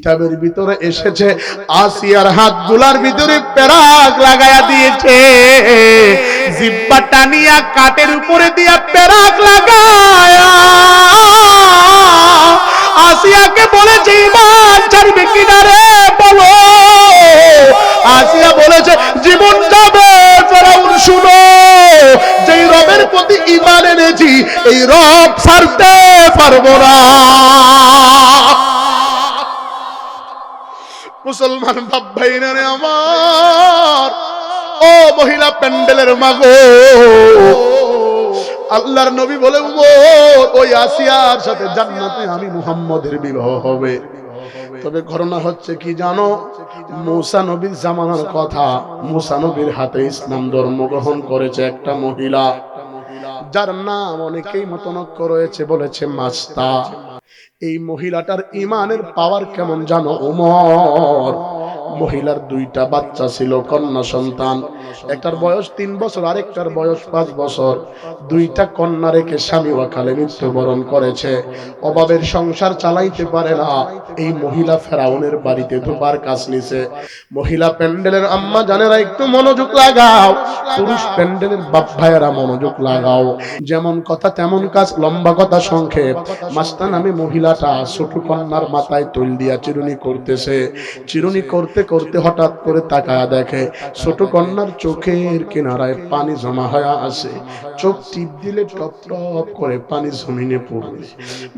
কিতাবের ভিতরে এসেছে আসিয়ার হাতগুলার ভিতরে পেরাক লাগায়া দিয়েছে, জিহ্বা টানিয়া কাটের উপরে দিয়া পেরাক লাগায়া আসিয়াকে বলেছে ঈমান ছাড়বে কিনা রে বলো। আসিয়া বলেছে জীবন যাবে। ফেরাউন শুনো, যেই রবের প্রতি ঈমান এনেছি এই রব ছাড়তে পারবো না। মুসলমান বাপ ভাইরা রে আমার, ও মহিলা প্যান্ডেলের মাগো, আল্লাহর নবী বলে ওই আসিয়ার সাথে জান্নাতে আমি মুহাম্মদের বিবাহ হবে। তবে ঘটনা হচ্ছে কি জানো, মুসা নবীর জামানার কথা, মুসা নবীর হাতে ইসলাম ধর্ম গ্রহণ করেছে একটা মহিলা, যার নাম অনেকেই মতনক্য রয়েছে, বলেছে মাস্তা। এই মহিলাটার ঈমানের পাওয়ার কেমন জানো, ওমর। মহিলার দুইটা বাচ্চা ছিল, কন্যা সন্তান, একটার বয়স 3 বছর, আরেকটার বয়স 5 বছর। দুইটা কন্যা রেখে স্বামী ওয়াকালে মৃত্যুবরণ করেছে। অভাবের সংসার চালাইতে পারে না। এই মহিলা ফেরাউনের বাড়িতে ধোপার কাজ নিছে। মহিলা প্যান্ডেলের আম্মা জানেরা একটু মনোযোগ লাগাও, পুরুষ প্যান্ডেলের বাপ ভাইয়েরা মনোযোগ লাগাও। যেমন কথা তেমন কাজ, লম্বা কথা সংক্ষেপ। মাস্তা নামে মহিলাটা ছোট কন্যার মাথায় তৈল দিয়া চিরুনি করতেছে। চিরুনি করতে করতে হঠাৎ করে তাকায়া দেখে ছোট কন্যার চোখের কিনারায় পানি জমা হয়ে আসে। চোখ টিপ দিলে টপ টপ করে পানি জমিনে পড়বে।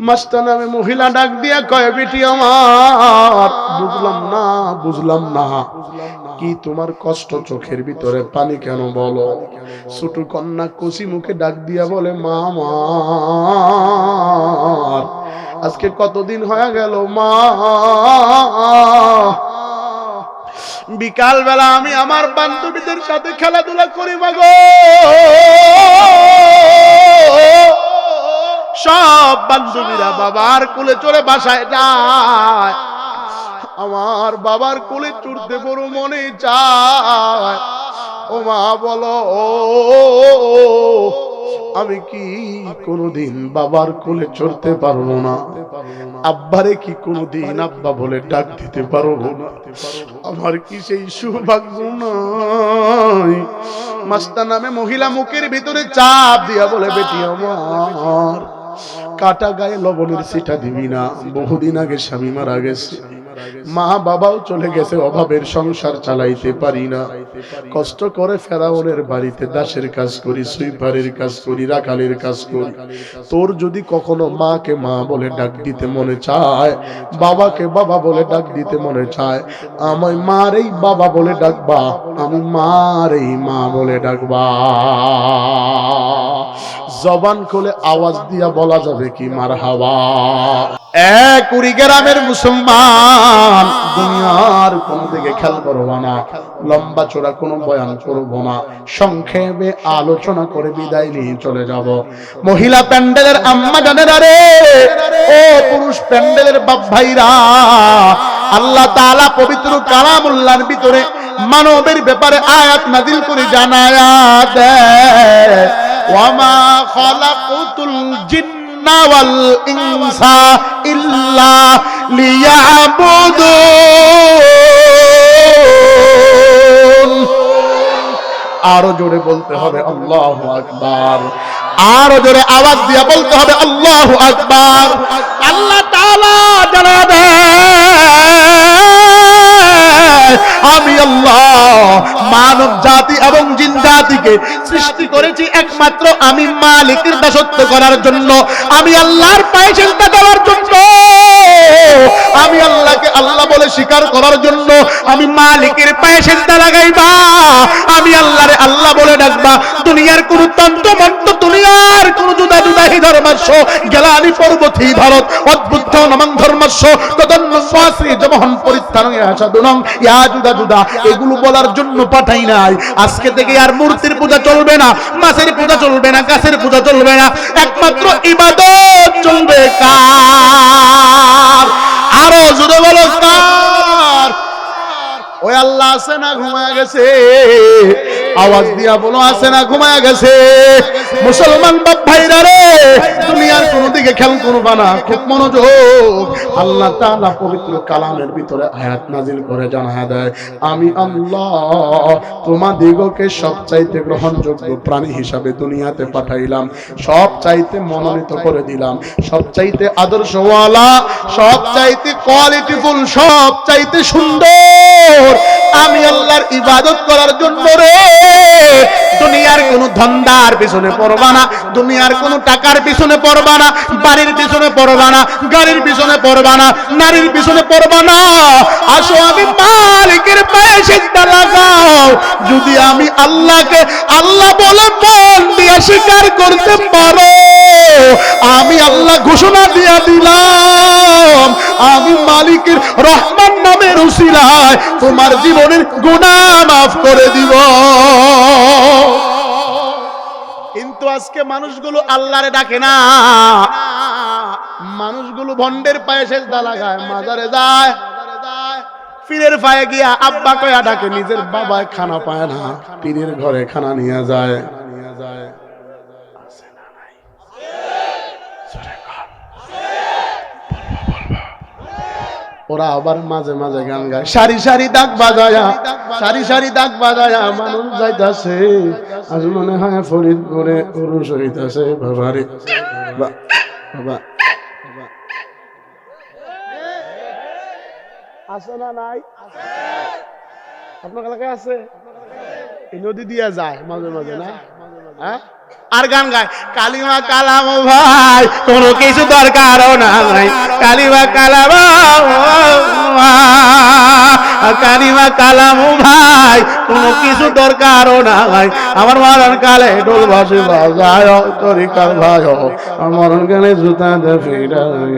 মাস্তা নামে মহিলা ডাক দিয়া কয়, বেটি আমার, বুঝলাম না কি তোমার কষ্ট, চোখের ভিতরে পানি কেন বলো। ছোট কন্যা কচি মুখে ডাক দিয়া বলে, মা আমার আজকে কতদিন হয়ে গেল মা, বিকাল বেলা আমি আমার বান্ধবীদের সাথে খেলাধুলা করি মাগো, সব বান্ধবীরা বাবার কোলে চড়ে বাসায় যায়, আমার বাবার কোলে চড়তে বড় মনে চায়। ও মা বলো, আমি কি কোনদিন বাবার কোলে চড়তে পারবো না? আব্বারে কি কোনদিন আব্বা বলে ডাক দিতে পারবো না? আমার কি সেই সৌভাগ্য নাই? মাস্তা নামে মহিলা মুখের ভিতরে চাপ দিয়া বলে, বেটি আমার, কাটা গায়ে লবণের ছিটা দিবি না। বহুদিন আগে স্বামী মারা গেছে, মা বাবাও চলে গেছে, অভাবের সংসার চালাইতে পারি না। কষ্ট করে ফেরাউনের বাড়িতে দাসের কাজ করি, সুইপারের কাজ করি, রাখালের কাজ করি। তোর যদি কখনো মাকে মা বলে ডাক দিতে মনে চায়, বাবাকে বাবা বলে ডাক দিতে মনে চায়, আমায় মারেই বাবা বলে ডাকবা, আমি মারেই মা বলে ডাকবা। জবান খুলে আওয়াজ দিয়া বলা যাবে কি মারহাবা। কুড়িগ্রামের মুসলমান, দুনিয়ার কোন দিকে খেয়াল করবো না, লম্বা চোরা কোনো বয়ান করবো না, সংক্ষেপে আলোচনা করে বিদায় নিয়ে চলে যাব। মহিলা প্যান্ডেলের আম্মা জানেরা রে, ও পুরুষ প্যান্ডেলের বাপ ভাইরা, আল্লাহ তাআলা পবিত্র কালামুল্লাহর ভিতরে মানবের ব্যাপারে আয়াত নাযিল করে জানায়া দেয়, ওয়ামা খালাকুতুল জিন্না ওয়াল ইনসা ইল্লা লিয়াবুদুন। আরো জোরে বলতে হবে আল্লাহু আকবার, আরো জোরে আওয়াজ দিয়ে বলতে হবে আল্লাহু আকবার। আল্লাহ তাআলা জানা দেয়, আমি আল্লাহ মানব জাতি এবং জিন জাতিকে সৃষ্টি করেছি একমাত্র আমি মালিকের দাসত্ব করার জন্য, আমি আল্লাহর পায়ে সিজদা দেওয়ার জন্য, আমি আল্লাহকে আল্লাহ বলে স্বীকার করার জন্য। আমি মালিকের পায়ে সিজদা লাগাইবা, আমি আল্লাহরে আল্লাহ বলে ডাকবা। দুনিয়ার কোন তন্ত্র মন্ত্র, দুনিয়ার কোন জুদা জুদাহি ধর্মাস্য, গেলানি পর্বতী ভারত অদ্ভুত নমং ধর্মাস্য তদন্ন ফাসি জমহন পরিত্রাণ ইয়াসাদুনং ইয়া জুদা জুদা, এগুলো বলার জন্য পাঠাই নাই। আজকে থেকে আর মূর্তির পূজা চলবে না, মাছের পূজা চলবে না, গাছের পূজা চলবে না, একমাত্র ইবাদত চলবে কার? আরো জোরে বলো কার? ওই কয় আল্লাহ আছে না ঘুমায় গেছে? আওয়াজ দিয়া বলো আছে না ঘুমায় গেছে? মুসলমান বাপ ভাইরা রে, দুনিয়ার কোন দিকে খেয়াল করবা না, খুব মনোযোগ। আল্লাহ তাআলা পবিত্র কালামের ভিতরে আয়াত নাজিল করে জানায় দেয়, আমি আল্লাহ তোমাদিগকে সবচাইতে গ্রহণযোগ্য প্রাণী হিসাবে দুনিয়াতে পাঠাইলাম, সবচাইতে মনোনীত করে দিলাম, সবচাইতে আদর্শওয়ালা, সবচাইতে কোয়ালিটিফুল, সবচাইতে সুন্দর আমি আল্লাহর ইবাদত করার জন্য রে। দুনিয়ার কোন ধন্দার পিছনে পড়বা না, দুনিয়ার কোন টাকার পিছনে পড়বা না, বাড়ির পিছনে পড়বা না, গাড়ির পিছনে পড়বা না, নারীর পিছনে পড়বা না। আসো আমি মালিকের পায়ে সিজদা লাগাও। যদি আমি আল্লাহকে আল্লাহ বলে মন দিয়ে স্বীকার করতে পারো, আমি আল্লাহ ঘোষণা দিয়া দিলাম, আমি মালিকের রহমান নামের উসিলায় তোমার জীবনের গুনাহ মাফ করে দিব। কিন্তু আজকে মানুষগুলো আল্লাহরে ডাকে না, মানুষগুলো ভন্ডের পায়ে সিজদা লাগায়, মাজারে যায়, পীরের পায়ে গিয়া আব্বা কয়া ডাকে, নিজের বাবা খানা পায় না, পীরের ঘরে খানা নিয়ে যায়। ওরা আবার মাঝে মাঝে গান গায়, সারি সারি দাগ বাজায়া, সারি সারি দাগ বাজায়া মানুষ যাইতাছে, আজ মনে হয় ফরিদপুরে উরুস হইতাছে। বাবারে বাবা, আছে না নাই? আপনার এলাকায় আছে? এই নদী দিয়া যায় মাঝে মাঝে না? হ্যাঁ, আর গান গায়, কালিমা কালাম ভাই কোনো কিছু দরকারও নাই, কালিমা কালাম, কালিমা কালাম ভাই কোনো কিছু দরকারও নাই। আমার মরণ কালে ঢোল বাজে বাজায়, তরিকার ভাই আমার মরণ কালে জুতা দে ফিরায়।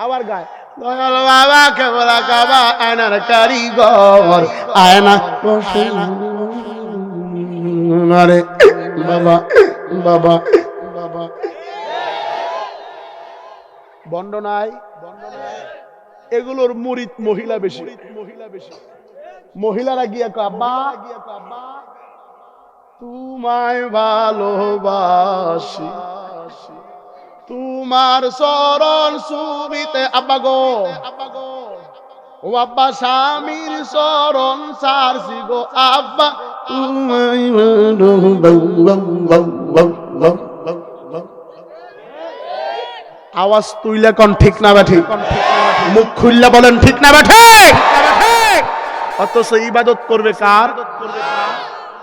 আবার গায়, দয়াল বাবা কেবলা কাবা আয়নার কারিগর, আয়না আরে বাবা বাবা বাবা। বন্ড নাই, এগুলোর মুরিদ মহিলা বেশি, মহিলারা গিয়া কাবা তোমায় ভালোবাসি, তোমার চরণ সুবিতে আব্বা গো, ও আব্বা স্বামীর চরণ সারছি গো আব্বা, আওয়াজ তুইলে কোন ঠিক না ব্যাঠি? মুখ খুললে বলেন ঠিক না ব্যাঠি? অথচ ইবাদত করবে কার?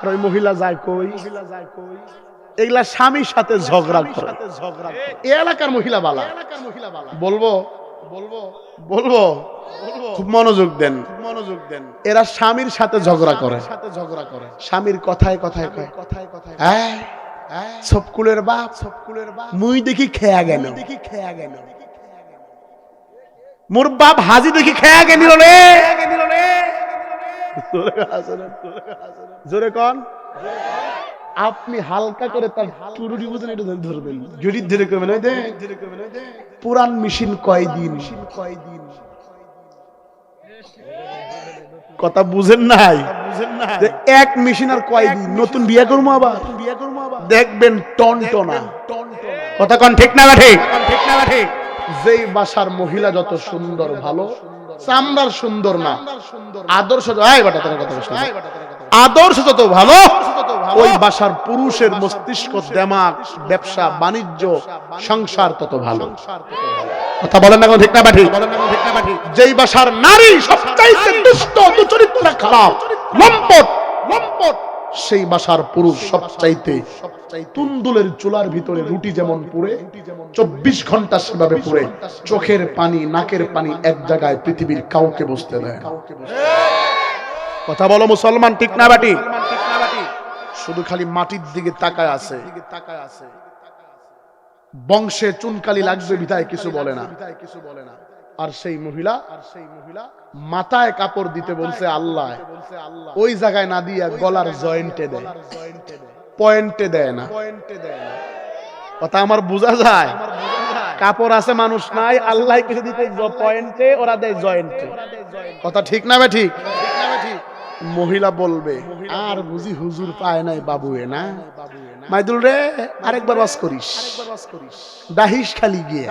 আর ওই মহিলা যায় কই? এগুলা স্বামীর সাথে ঝগড়া করে। এই এলাকার মহিলা বালা, বলবো বলবো বলবো, খুব মনোযোগ দেন, মনোযোগ দেন। এরা স্বামীর সাথে ঝগড়া করে, স্বামীর কথায় কথায় হ্যাঁ সবকুলের বাপ, মুই দেখি খেয়া গেল, মোর বাপ হাজি দেখি খেয়া গেল রে। জোরে কন। আপনি হালকা করে তার টুরুরি বুঝেন, এটা ধরবেন, জড়ি ধরে কবেন ওই দে পুরান মেশিন কয়দিন, কথা বুঝেন নাই? এক মেশিন আর কয়দিন, নতুন বিয়ে করবো আবার, দেখবেন টনটনা। কথা কন ঠিক না ঠিক? যেই বাসার মহিলা যত সুন্দর, ভালো চামড়ার সুন্দর না, আদর্শ আদর্শ যত ভালো, ওই বাসার পুরুষের মস্তিষ্ক, দেমাগ, ব্যবসা বাণিজ্য, সংসার তত ভালো। কথা বলেন না ঠিক না ঠিক? যেই বাসার নারী সবচাইতে দুষ্ট, দুচরিত্র, খারাপ, লম্পট, সেই বাসার পুরুষ সবচাইতে তুন্দুলের চুলার ভিতরে রুটি যেমন পুড়ে, 24 ঘন্টা সেভাবে পুড়ে, চোখের পানি, নাকের পানি এক জায়গায় পৃথিবীর কাউকে বসতে দেয় না। কথা বলো মুসলমান ঠিক না বাটি? শুধু খালি মাটির দিকে তাকায় আছে, বংশে চুনকালি লাগবে বিধায় কিছু বলে না। আর সেই মহিলা মাথায় কাপড় দিতে বলছে আল্লাহ, ওই জায়গায় না দিয়া গলার জয়েন্টে দেয়, পয়েন্টে দেয় না। কথা আমার বোঝা যায়? কাপড় আছে মানুষ নাই, আল্লাহ কিছু দিতে পয়েন্টে, ওরা দেয় জয়েন্টে। কথা ঠিক না? ঠিক। মহিলা বলবে আর বুঝি হুজুর পায় নাই বাবুয়ে না, মাইদুল রে আরেকবার ওয়াজ করিস, দাহিস খালি গিয়ে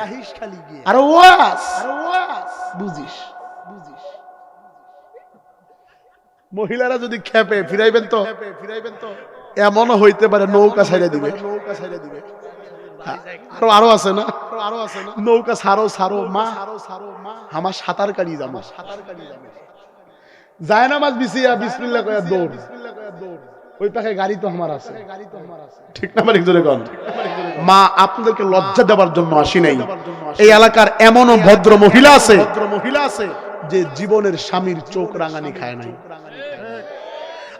আর ওয়াজ বুঝিস। মহিলারা যদি খেপে ফিরাইবেন তো এমনও হইতে পারে নৌকা ছাইড়া দিবে। আরো আছে না, নৌকা ছাড়ো মা, আমার সাঁতার কাটি যাবো, যায় না মাছ বিছিয়া বিসমিল্লাহ কইয়া দৌড়, ওই পাশে গাড়ি তো আমার আছে। ঠিক না? মানে জোরে কোন মা, আপনাদেরকে লজ্জা দেওয়ার জন্য আসি নাই। এই এলাকার এমনও ভদ্র মহিলা আছে যে জীবনের স্বামীর চোখ রাঙানি খায় নাই।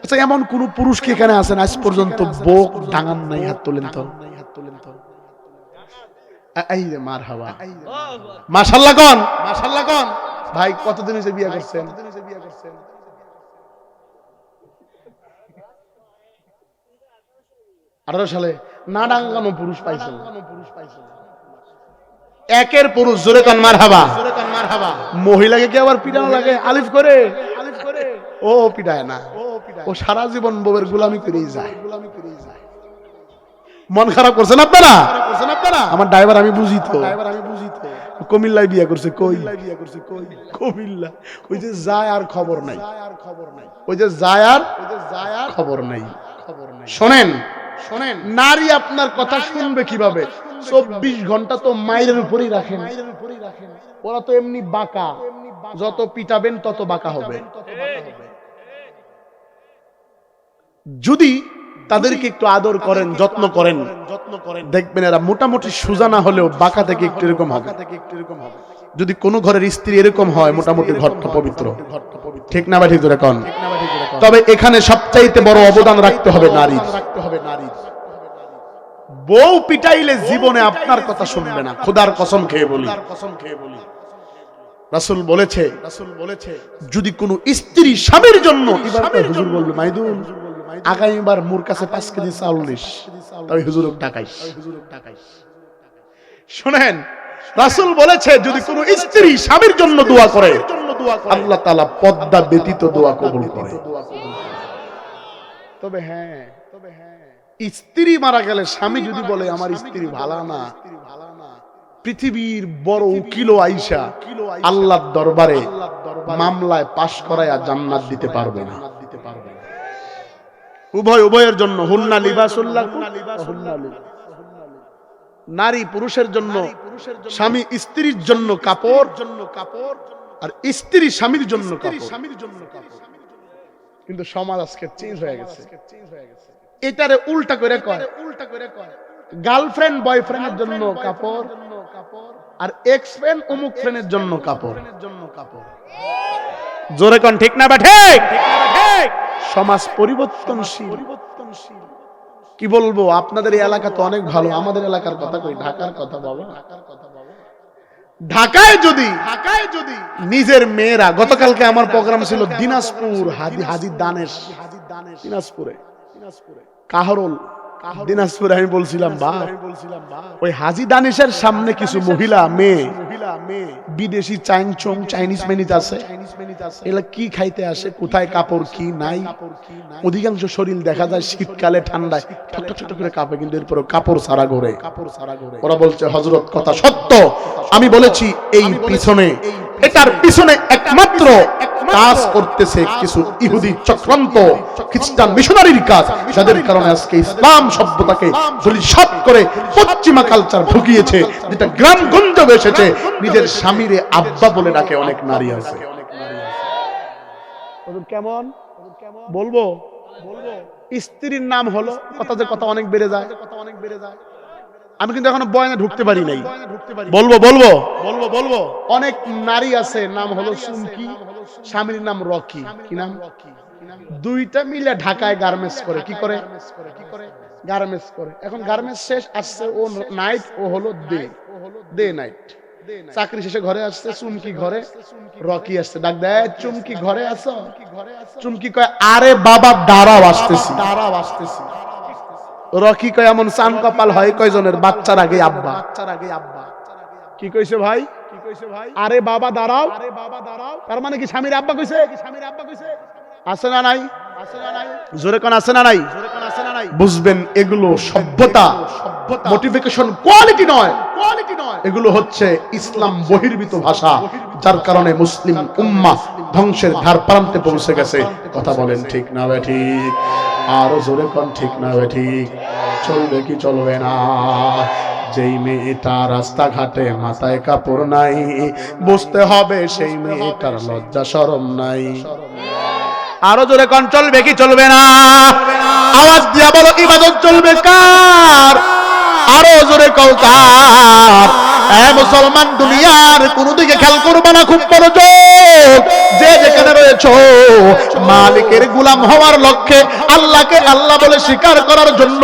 আচ্ছা, এমন কোন পুরুষ কি এখানে আছেন আজ পর্যন্ত বোক ডাঙান নাই? হাত তোলেন তো। এই রে মারহাবা, মাশাআল্লাহ কোন ভাই। কতদিন হয়েছে বিয়ে করছেন? 18 সালে। না ডাঙ্গানো পুরুষ পাইছেন? একের পুরুষ। জোরে কোন মারহাবা। মহিলাকে কি আবার পিটানো লাগে আলিফ করে? ও পিটায় না, ও সারা জীবন বউয়ের গোলামি করেই যায়। মন খারাপ করছেন আপনারা? আমার ড্রাইভার আমি বুঝি তো, কুমিল্লায় বিয়ে করছে। কই কুমিল্লা? ওই যে যায় আর খবর নাই, ওই যে যায় আর খবর নাই। শোনেন, নারী আপনার কথা শুনবে কিভাবে? 24 ঘন্টা তো মায়ের উপরেই রাখেন। ওরা তো এমনি বাঁকা, যত পিটাবেন তত বাঁকা হবে। যদি তাদেরকে একটু আদর করেন, যত্ন করেন, দেখবেন এরা মোটামুটি সোজা না হলেও বাঁকা থেকে একটু এরকম হবে। যদি কোনো ঘরের স্ত্রী এরকম হয়, মোটামুটি ঘরটা পবিত্র। ঠিক না? ঠিক ধরে কোন। তবে এখানে সবচাইতে বড় অবদান রাখতে হবে নারীর। বউ পিটাইলে জীবনে আপনার কথা শুনবে না, খোদার কসম খেয়ে বলি। রাসূল বলেছে যদি কোনো স্ত্রী স্বামীর জন্য, এবার হুজুর বলবে মাইদুল আগামীবার মোর কাছে 5 কেজি চাউল নিস, তবে হুজুর টাকাইস। শুনেন, রাসূল বলেছে যদি কোনো স্ত্রী স্বামীর জন্য দোয়া করে, আল্লাহ তাআলা পর্দা ব্যতীত দোয়া কবুল করে। তবে হ্যাঁ, স্ত্রী মারা গেলে স্বামী যদি বলে আমার স্ত্রী ভালো না, পৃথিবীর বড় উকিল আইসা আল্লাহর দরবারে মামলায় পাশ করায়া জান্নাত দিতে পারবে না। উভয়ের জন্য হুন্না লিবাসুল লাকুম ওয়া হুন্না লিবাস। নারী পুরুষের জন্য, স্বামী স্ত্রীর জন্য কাপড়, আর স্ত্রী স্বামীর জন্য কাপড়। কিন্তু সমাজ আজকে চেঞ্জ হয়ে গেছে। এটারে উল্টা করে কয়, গার্লফ্রেন্ড বয়ফ্রেন্ডের জন্য কাপড়, আর এক্স ফ্রেন্ড অমুক ফ্রেন্ডের জন্য কাপড়। জোরে কোন ঠিক না? ঠিক। সমাজ পরিবর্তনশীল। কি বলবো, আপনাদের এই এলাকা তো অনেক ভালো, আমাদের এলাকার কথা কই, ঢাকার কথা বাবা। ঢাকায় যদি নিজের মেয়েরা, গতকালকে আমার প্রোগ্রাম ছিল দিনাজপুর, হাজী দানেশ দিনাজপুরে, কাহরুল দিনাজপুরে। আমি বলছিলাম বা ওই হাজী দানেশের সামনে কিছু মহিলা মেয়ে বিদেশি চাইনিজ মেনিজ আছে, এগুলা কি খাইতে আসে, কোথায় কাপড় কি নাই, অধিকাংশ শরীর দেখা যায় শীতকালে ঠান্ডায় ঠক করে কাঁপে, কিন্তু এরপর কাপড় ছাড়া ঘোরে। ওরা বলছে হযরত কথা সত্য। আমি বলেছি এই পিছনে, এটার পিছনে একমাত্র কাজ করতেছে কিছু ইহুদি চক্রান্ত, খ্রিস্টান মিশনারির কাজ, যাদের কারণে আজকে ইসলাম সভ্যতাকে ধূলিসাৎ করে পশ্চিমা কালচার ঢুকিয়েছে, যেটা গ্রামগঞ্জে এসেছে। নিজের স্বামীরে আব্বা বলে ডাকে অনেক নারী আছে। কেমন বলবো, স্ত্রীর নাম হলো কথা, যে কথা অনেক বেড়ে যায়। আমি কিন্তু এখনো বয়ানে ঢুকতে পারি নাই। বলবো অনেক নারী আছে, নাম হলো চুমকি, স্বামীর নাম রকি। কি নাম? দুইটা মিলে ঢাকায় গার্মেন্টস করে। কি করে? গার্মেন্টস করে। এখন গার্মেন্টস শেষ আসছে, ও নাইট, ও হলো ডে নাইট। চাকরি শেষে ঘরে আসছে, চুমকি ঘরে, রকি আসছে, ডাক দেয় চুমকি ঘরে আছো? চুমকি কয় আরে বাবা দাঁড়াও আসতেছি। রকি কয় এমন চান কপাল হয় কয়জনের? বাচ্চার আগে আব্বা। কি কইছে ভাই? আরে বাবা দাঁড়াও, তার মানে কি স্বামীর আব্বা কইছে? আছে না নাই? জোরে কোন আছে না নাই? বুঝবেন এগুলো সভ্যতা, মোটিভেশন, কোয়ালিটি নয়। এগুলো হচ্ছে ইসলাম বহির্ভূত ভাষা, যার কারণে মুসলিম উম্মাহ ধ্বংসের ধার প্রান্তে পৌঁছে গেছে। কথা বলেন ঠিক না বে ঠিক? আরো জোরে কোন ঠিক না বে ঠিক? চলবে কি চলবে না? যেই মেয়েটা রাস্তাঘাটে মাথায় কাপড় নাই, বুঝতে হবে সেই মেয়েটার লজ্জা শরম নাই। আরো জোরে কোন চলবে কি চলবে না? আওয়াজ দিয়া বলো, ইবাদত চলবে কার? আরো জোরে কও কার? মুসলমান, দুনিয়ার কোন দিকে খেয়াল করবে না, খুব মনোযোগ। যে যেখানে রয়েছো, মালিকের গোলাম হওয়ার লক্ষ্যে, আল্লাহকে আল্লাহ বলে স্বীকার করার জন্য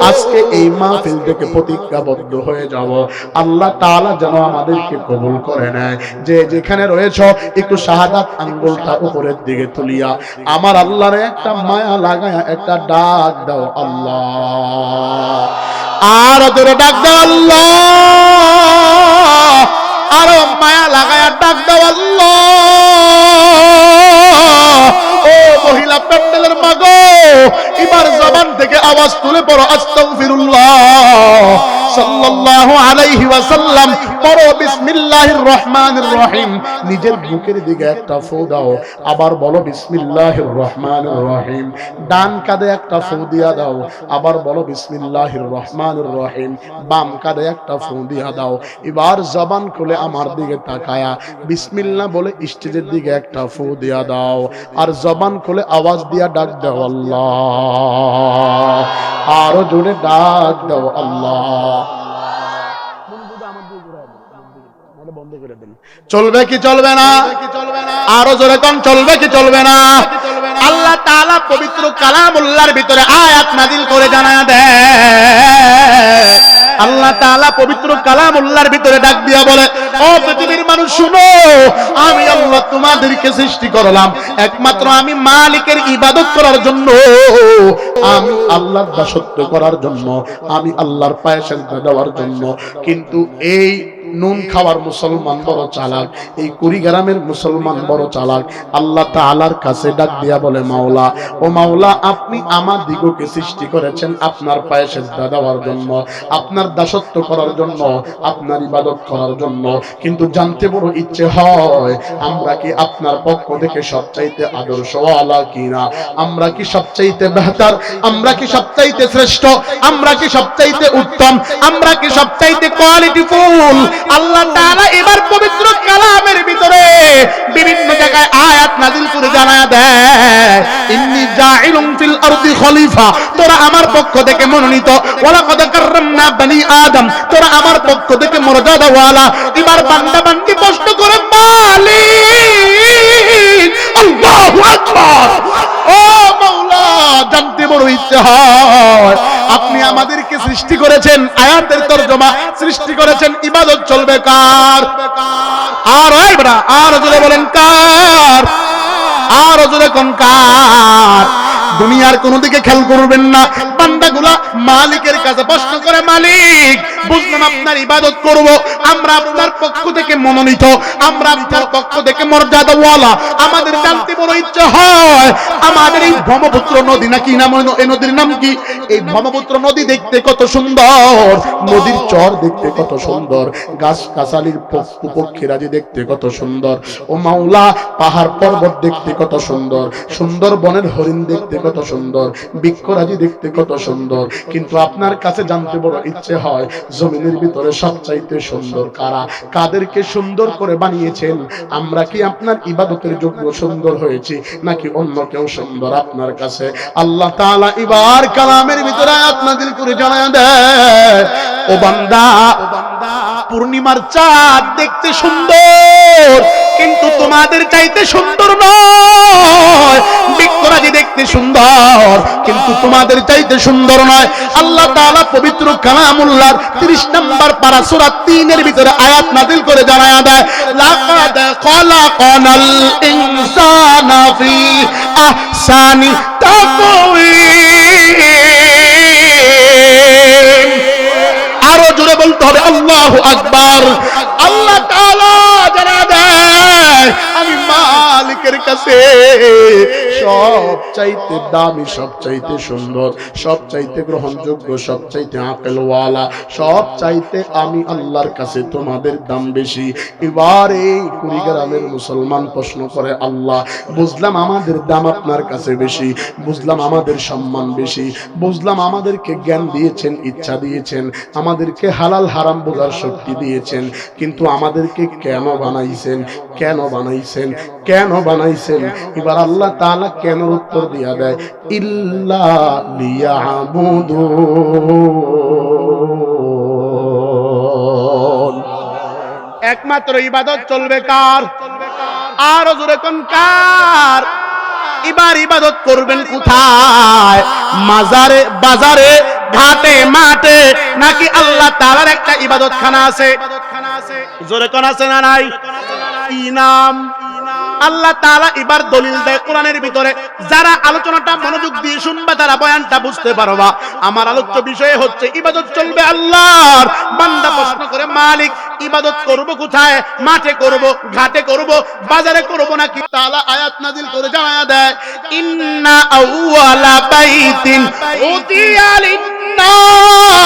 আজকে এই মাহফিল থেকে প্রতিজ্ঞাবদ্ধ হয়ে যাব। আল্লাহ তাআলা যেন আমাদেরকে কবুল করে নেয়। যে যেখানে রয়েছো, একটু শাহাদাত আঙ্গুলটা উপরের দিকে তুলিয়া আমার আল্লাহরে একটা মায়া লাগায়া একটা ডাক দাও, আল্লাহ। আর ধরে ডাক দাও, আল্লাহ। আরো মায়া লাগায়া ডাক দাও, আল্লাহ। ও মহিলা প্যান্ডেলের মাগো, এবার জবান থেকে আওয়াজ তুলে পড়ো আস্তাগফিরুল্লাহ সাল্লাল্লাহু আলাইহি ওয়াসাল্লাম, পড়ো বিসমিল্লাহির রহমানির রহিম। নিজের বুকের দিকে একটা ফু দাও, আবার বলো বিসমিল্লাহির রহমানির রহিম। ডান কাঁধে একটা ফু দিয়া দাও, আবার বলো বিসমিল্লাহির রহমানির রহিম। বাম কাঁধে একটা ফু দিয়া দাও। এবার জবান খুলে আমার দিকে তাকায়া বিসমিল্লাহ বলে স্টেজের দিকে একটা ফু দিয়া দাও, আর জবান খুলে আওয়াজ দিয়া ডাক দাও, আল্লাহ। আরো জোরে ডাক দাও, আল্লাহ। চলবে কি চলবে না? আরো জোরে কোন চলবে কি চলবে না? আল্লাহ তাআলা পবিত্র কালামুল্লাহর ভিতরে আয়াত নাযিল করে জানায়া দেয়। আল্লাহ তাআলা পবিত্র কালামুল্লাহর ভিতরে ডাক দিয়া বলে, ও পৃথিবীর মানুষ শুনো, আমি আল্লাহ তোমাদেরকে সৃষ্টি করলাম একমাত্র আমি মালিকের ইবাদত করার জন্য, আমি আল্লাহর দাসত্ব করার জন্য, আমি আল্লাহর পায়ে সিজদা দেওয়ার জন্য। কিন্তু এই নুন খাওয়ার মুসলমান বড় চালাক, এই কুড়িগ্রামের মুসলমান বড় চালাক। আল্লাহ তাআলার কাছে ডাক দিয়া বলে, মাওলা, ও মাওলা, আপনি আমার দিগকে সৃষ্টি করেছেন আপনার পায়ে সিজদা দেওয়ার জন্য, আপনার দাসত্ব করার জন্য, আপনার ইবাদত করার জন্য। কিন্তু জানতে বড় ইচ্ছে হয়, আমরা কি আপনার পক্ষ থেকে সবচাইতে আদর্শওয়ালা কিনা? আমরা কি সবচাইতে বেহতর? আমরা কি সবচাইতে শ্রেষ্ঠ? আমরা কি সবচাইতে উত্তম? আমরা কি সবচাইতে কোয়ালিটিফুল? আল্লাহ তাআলা এবার পবিত্র কালামের ভিতরে বিভিন্ন জায়গায় আয়াত নাযিল করে জানায়া দেয়, ইন্নী জাইলুন ফিল আরদি খলিফা, তোরা আমার পক্ষ থেকে মনোনীত। ওয়ালাকাদ কাররামনা বনি আদম, তোরা আমার পক্ষ থেকে মর্যাদাওয়ালা। এবার বান্দা বান্দি প্রশ্ন করে, মালিক, আল্লাহু আকবার। ও মাওলা, জানতে বড় ইচ্ছে হয়, আপনি আমাদেরকে সৃষ্টি করেছেন, আয়াতের তরজমা সৃষ্টি করেছেন, ইবাদত চলবে কার? আর এবারে আর জোরে বলেন কার? আর জোরে কোন কার? দুনিয়ার কোন দিকে খেয়াল করবেন না। বান্দাগুলা মালিকের কাছে প্রশ্ন করে, মালিক, বুঝলাম আপনার ইবাদত করব, আমরা আপনার পক্ষ থেকে মনোনীত, আমরা আপনার পক্ষ থেকে মর্যাদাওয়ালা। আমাদের জানতে বড় ইচ্ছে হয়, আমাদের এই ব্রহ্মপুত্র নদী নাকি নাম, এই নদীর নাম কি? এই ব্রহ্মপুত্র নদী দেখতে কত সুন্দর, নদীর চর দেখতে কত সুন্দর, গাছ গাছালির পক্ষীরাজি দেখতে কত সুন্দর। ও মাওলা, পাহাড় পর্বত দেখতে কত সুন্দর, সুন্দর বনের হরিণ দেখতে কত সুন্দর, বৃক্ষরাজি দেখতে কত সুন্দর। কিন্তু আপনার কাছে জানতে বড় ইচ্ছে হয়, জমিনের ভিতরে সবচাইতে সুন্দর কারা? কাদেরকে সুন্দর করে বানিয়েছেন? আমরা কি আপনার ইবাদতের যোগ্য সুন্দর হয়েছি, নাকি অন্য কেউ সুন্দর আপনার কাছে? আল্লাহ তাআলা এবার কালামের ভিতরে আয়াত নাযিল করে জানায়া দেয়, ও বান্দা, পূর্ণিমার চাঁদ দেখতে সুন্দর, কিন্তু তোমাদের চাইতে সুন্দর নয়। বৃক্ষরাজি দেখতে সুন্দর, কিন্তু তোমাদের চাইতে সুন্দর নয়। আল্লাহ তাআলা পবিত্র কালামুল্লাহর 30 নম্বর পারা সূরা 3 এর ভিতরে আয়াত নাযিল করে জানায়া দেয়, লাকাদ খালাকানাল ইনসানা ফি আহসানি তাকওয়িম। আরো জোরে বলতে হবে আল্লাহু আকবার। আল্লাহ তাআলা জানা দেয় আমি মালিকের কাছে সবচাইতে দামি, সবচাইতে সুন্দর, সবচাইতে গ্রহণযোগ্য, সবচাইতে আকলওয়ালা, সবচাইতে আমি আল্লাহর কাছে তোমাদের দাম বেশি। এবার এই কুড়িগ্রামের মুসলমান প্রশ্ন করে, আল্লাহ বুঝলাম আমাদের দাম আপনার কাছে বেশি, বুঝলাম আমাদের সম্মান বেশি, বুঝলাম আমাদেরকে জ্ঞান দিয়েছেন, ইচ্ছা দিয়েছেন, আমাদেরকে হালাল হারাম বোঝার শক্তি দিয়েছেন, কিন্তু আমাদেরকে কেন বানাইছেন, কেন বানাইছেন, কেন বানাইছেন? এবার আল্লাহ তাআলা কেন উত্তর দিয়া দেয়, ইল্লা লিয়াবুদুন। একমাত্র ইবাদত চলবে কার? আর জোরে কোন কার? এবার ইবাদত করবেন কোথায়? মাজারে, বাজারে, ঘাটে, মাঠে, নাকি আল্লাহ তাআলার একটা ইবাদতখানা আছে? জোরে কোন আছে না নাই? কি নাম? আল্লাহ তাআলা এবার দলিল দেয় কোরআনের ভিতরে। যারা আলোচনাটা মনোযোগ দিয়ে শুনবা তারা বয়ানটা বুঝতে পারবা। আমার আলোচ্য বিষয় হচ্ছে ইবাদত চলবে আল্লাহর। বান্দা প্রশ্ন করে, মালিক ইবাদত করব কোথায়? মাঠে করব, ঘাটে করব, বাজারে করব নাকি? তাআলা আয়াত নাযিল করে জানায়া দেয়, ইন্না আউওয়ালা বাইতিন উতিয়া লিন্নাস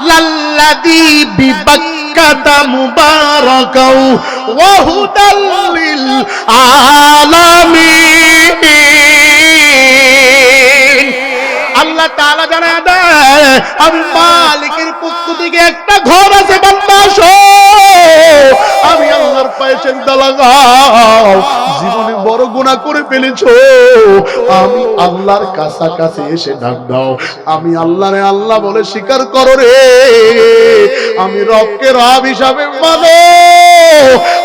লাল্লাযী বিবাক্কাতা মুবারাকাও ওয়া হুদাল লিল আলামিন। আল্লাহ তাআলা জানায় দেয় আমি মালিকের পক্ষ থেকে একটা ঘর আছে, বান্দা আসো, আমি আল্লাহর পায়ে সিজদা লাগাও। জীবনে বড় গুনাহ করে ফেলেছো, আমি আল্লাহর কাছাকাছি এসে ডাক দাও, আমি আল্লাহরে আল্লাহ বলে স্বীকার করো রে, আমি রবকে রব হিসাবে মানো,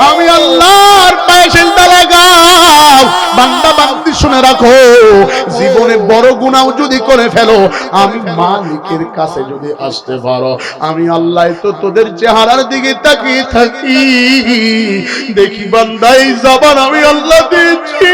আমি আল্লাহর পায়ে সিজদা লাগাও। বান্দা বান্দি শুনে রাখো, জীবনে বড় গুনাহ যদি করে ফেলো, আমি মালিকের কাছে যদি আসতে পারো, আমি আল্লাহ তো তোদের চেহারার দিকে তাকিয়ে থাকি, দেখি বান্দা এই জবান আমি আল্লাহ দিয়েছি,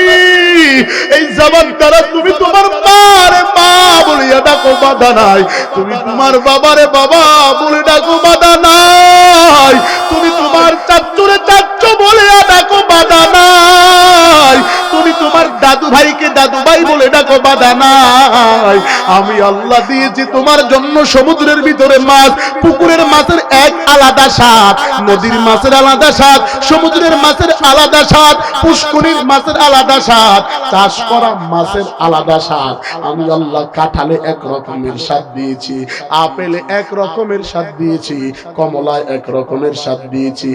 এই জবান দ্বারা তুমি তোমার মারে মা বলে ডাকো, বাধা নাই, তুমি তোমার বাবারে বাবা বলে ডাকো, বাধা নাই, তুমি তোমার চাচুরে চাচু বলে ডাকো, বাধা নাই, তুমি তোমার দাদু ভাইকে দাদু ভাই বলে ডাকো, বাধা নাই। আমি আল্লাহ দিয়েছি তোমার জন্য সমুদ্রের ভিতরে মাছ, পুকুরের মাছের এক আলাদা স্বাদ, নদীর মাছের আলাদা স্বাদ, সমুদ্রের মাছের আলাদা স্বাদ, পুষ্করিণীর মাছের আলাদা স্বাদ, চাষ করা মাছের আলাদা স্বাদ। আমি আল্লাহ কাঁঠালে এক রকমের স্বাদ দিয়েছি, আপেলে এক রকমের স্বাদ দিয়েছি, কমলায় এক রকমের স্বাদ দিয়েছি।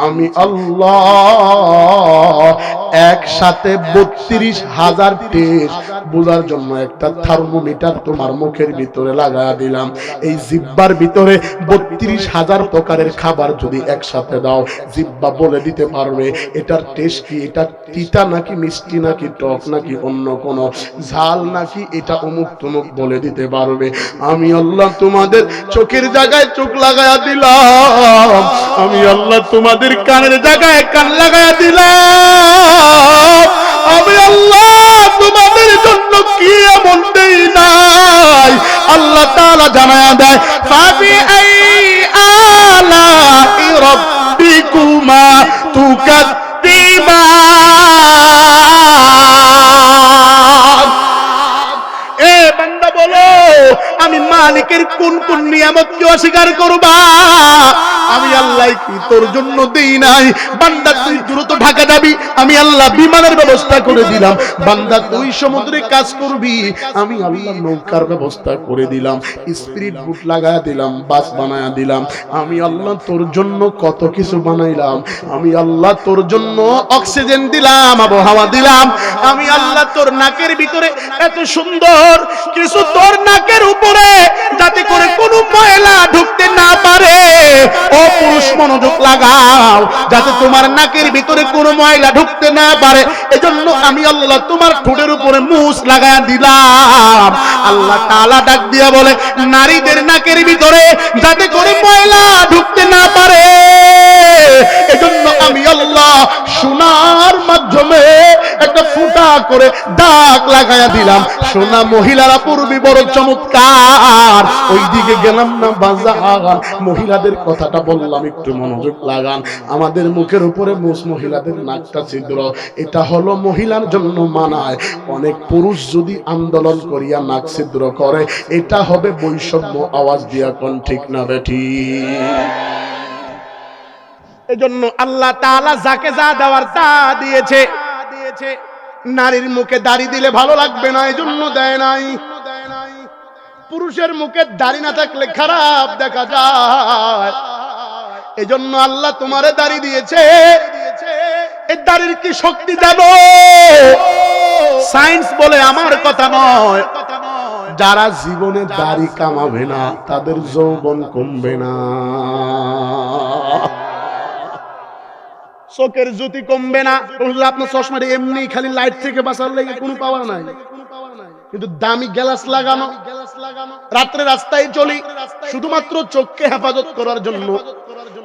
আমি আল্লাহ একসাথে ৩২,০০০ টেস্ট বোঝার জন্য একটা থার্মোমিটার তোমার মুখের ভিতরে লাগায়া দিলাম। এই জিহ্বার ভিতরে ৩২,০০০ প্রকারের খাবার যদি একসাথে দাও, জিহ্বা বলে দিতে পারবে এটার টেস্ট কি, এটা তিতা নাকি মিষ্টি নাকি টক নাকি অন্য কোন ঝাল নাকি এটা অমুক তমুক বলে দিতে পারবে। আমি আল্লাহ তোমাদের চোখের জায়গায় চোখ লাগায়া দিলাম, আমি আল্লাহ তোমাদের কানের জায়গায় কান লাগায়া দিলাম, আমি আল্লাহ তোমাদের জন্য কি এমন দেই নাই। আল্লাহ তাআলা জানায়া দেয় ফাবি আই আলাই রাব্বিকুমা তুকাদ্দিবান। এ বান্দা বলো আমি মালিকের কোন কোন নিয়ামতকে অস্বীকার করবা? আমি আল্লাহ কি তোর জন্য দেই নাই? বান্দা তুই দ্রুত ঢাকা যাবি, আমি আল্লাহ বিমানের ব্যবস্থা করে দিলাম। বান্দা তুই সমুদ্রে কাজ করবি, আমি আল্লাহ নৌকার ব্যবস্থা করে দিলাম, স্পিরিট বুট লাগায়া দিলাম, বাস বানায়া দিলাম। আমি আল্লাহ তোর জন্য কত কিছু বানাইলাম। আমি আল্লাহ তোর জন্য অক্সিজেন দিলাম, আবহাওয়া দিলাম। আমি আল্লাহ তোর নাকের ভিতরে এত সুন্দর কিছু তোর নাকের উপরে যাতে করে কোনো ময়লা ঢুকতে না পারে। ও পুরুষ মনোযোগ লাগাও, যাতে তোমার নাকের ভিতরে কোনো ময়লা ঢুকতে না পারে, এজন্য আমি আল্লাহ তোমার ঠোঁটের উপরে মুছ লাগায়া দিলাম। আল্লাহ তাআলা ডাক দিয়া বলে নারীদের নাকের ভিতরে যাতে করে ময়লা ঢুকতে না পারে, এজন্য আমি আল্লাহ সোনার মাধ্যমে একটা ফুটা করে ডাক লাগায়া দিলাম, সোনা মহিলারা পূর্বী বড় চমৎকার, ওইদিকে গেলাম না বাজার। মহিলাদের কথাটা বললাম, একটু মনোযোগ লাগান। আমাদের মুখের উপরে মহিলাদের নাকটা ছিদ্র, এটা হলো মহিলার জন্য মানায়। অনেক পুরুষ যদি আন্দোলন করিয়া নাক ছিদ্র করে, এটা হবে বৈষম্য। আওয়াজ দিয়া কোন ঠিক না বেঠি? এজন্য আল্লাহ তাআলা যাকে যা দেওয়ার তা দিয়েছে। নারীর মুখে দাড়ি দিলে ভালো লাগবে না, এজন্য দেয় নাই। পুরুষের মুখে দাড়ি না থাকলে খারাপ দেখা যায়, এজন্য আল্লাহ তোমারে দাড়ি দিয়েছে। এই দাড়ির কি শক্তি জানো? সায়েন্স বলে, আমার কথা নয়। যারা জীবনে দাড়ি কামাবে না তাদের যৌবন কমবে না, চোখের জ্যোতি কমবে না। আপনার চশমাটা এমনি খালি লাইট থেকে বাঁচার লাগে কোনো পাওয়ার নাই, কিন্তু দামি গ্লাস লাগানো, রাত্রে রাস্তায় চলি শুধুমাত্র চোখকে হেফাজত করার জন্য।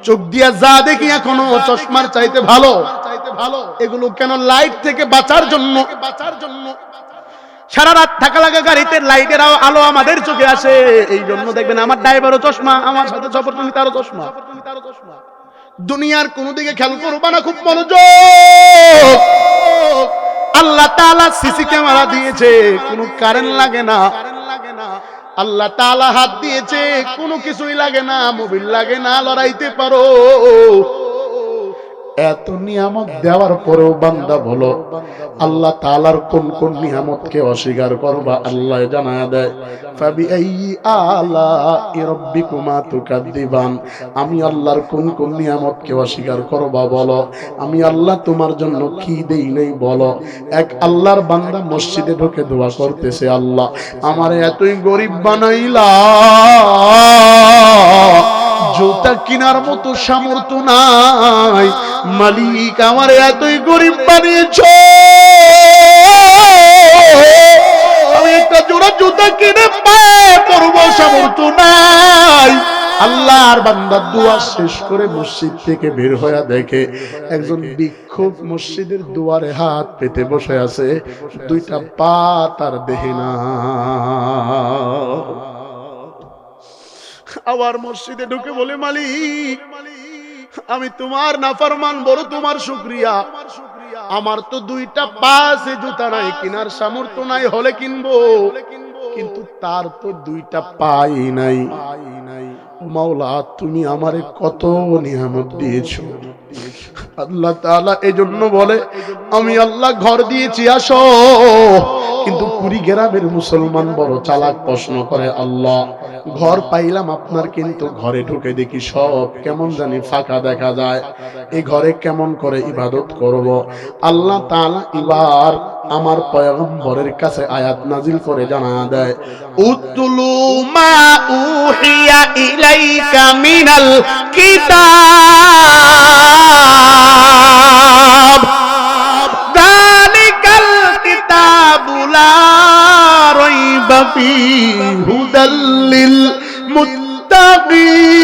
চোখ দিয়া যা দেখি এখনো চশমার চাইতে ভালো। এগুলো কেন? লাইট থেকে বাঁচার জন্য। সারা রাত থাকা লাগা গাড়িতে, লাইটের আলো আমাদের চোখে আসে। এই জন্য দেখবেন আমার ড্রাইভারও চশমা, আমার সাথে সফর তুমি তারও চশমা। দুনিয়ার কোন দিকে খেয়াল করবা না, খুব মনোযোগ। আল্লাহ তাআলা সিসি ক্যামেরা দিয়েছে, কোনো কারেন্ট লাগে না। আল্লাহ তাআলা হাত দিয়েছে, কোনো কিছুই লাগে না, মোবিল লাগে না, লড়াইতে পারো। এত নিয়ামত দেওয়ার পরেও বান্দা বলো আল্লাহ তাআলার কোন কোন নিয়ামতকে অস্বীকার করবা? আল্লাহ জানায়া দেয়, ফাবিআইয়ি আলা'i রাব্বিকুমা তুকাদ্দিবান। আমি আল্লাহর কোন কোন নিয়ামতকে অস্বীকার করবা বলো? আমি আল্লাহ তোমার জন্য কি দেই নাই বলো? এক আল্লাহর বান্দা মসজিদে ঢুকে দোয়া করতেছে, আল্লাহ আমারে এতই গরিব বানাইলা, জুতা কেনার মতো সামর্থ্য নাই, মালিক আমার এতই গরিব বানিয়েছো, আমি একটা জোড়া জুতা কিনে পায়ে পরবো সামর্থ্য নাই। আল্লাহর বান্দা দোয়া শেষ করে মসজিদ থেকে বের হয়ে দেখে একজন ভিক্ষুক মসজিদের দুয়ারে হাত পেতে বসে আছে, দুইটা পা তার দেহে না। আবার মসজিদে ঢুকে বলে, মালিক আমি তোমার নাফরমান, বড় তোমার শুকরিয়া, আমার তো দুইটা পা আছে, জুতা নাই, কেনার সামর্থ্য নাই, হলে কিনবো, কিন্তু তার তো দুইটা পাই নাই। মাওলা তুমি আমারে কত নিয়ামত দিয়েছো। আল্লাহ তাআলা এজন্য বলে, আমি আল্লাহ ঘর দিয়েছি আসো। কিন্তু কুড়িগ্রামের মুসলমান বড় চালাক, প্রশ্ন করে, আল্লাহ ঘর পাইলাম আপনার, কিন্তু ঘরে ঢুকে দেখি সব কেমন জানি ফাঁকা দেখা যায়, এই ঘরে কেমন করে ইবাদত করব? আল্লাহ তাআলা এবার আমার পয়গম্বরের কাছে আয়াত নাজিল করে জানা দেয়, উতলু মা উহিয়া ইলাইকা মিনাল কিতাব, যালিকাল কিতাবু লা রাইবা ফীহি হুদাল লিল মুত্তাকিন।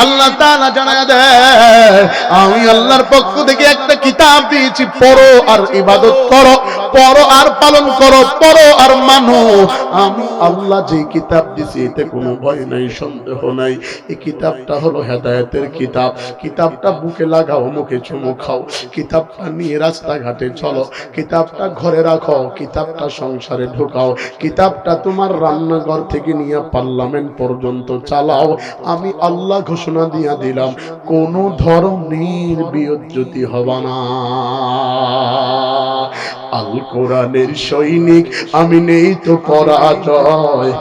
আল্লাহ তাআলা জানায়া দেয়, আমি আল্লাহর পক্ষ থেকে একটা কিতাব দিয়েছি, পড়ো আর ইবাদত করো, পড়ো আর পালন করো, পড়ো আর মানো। আমি আল্লাহ যে কিতাব দিয়েছি এতে কোনো ভয় নাই, সন্দেহ নাই। এই কিতাবটা হলো হেদায়েতের কিতাব। কিতাবটা বুকে লাগাও, মুখে চুমু খাও, কিতাবটা নিয়ে রাস্তাঘাটে চলো, কিতাবটা ঘরে রাখো, কিতাবটা সংসারে ঢোকাও, কিতাবটা তোমার রান্নাঘর থেকে নিয়ে পার্লামেন্ট পর্যন্ত চালাও। আমি আল্লাহ ঘোষণা দিয়া দিলাম, কোন ধরনের বিয়োজ্যতি হবে না। আল কোরআনের সৈনিক আমি, নেই তো পরাজয়,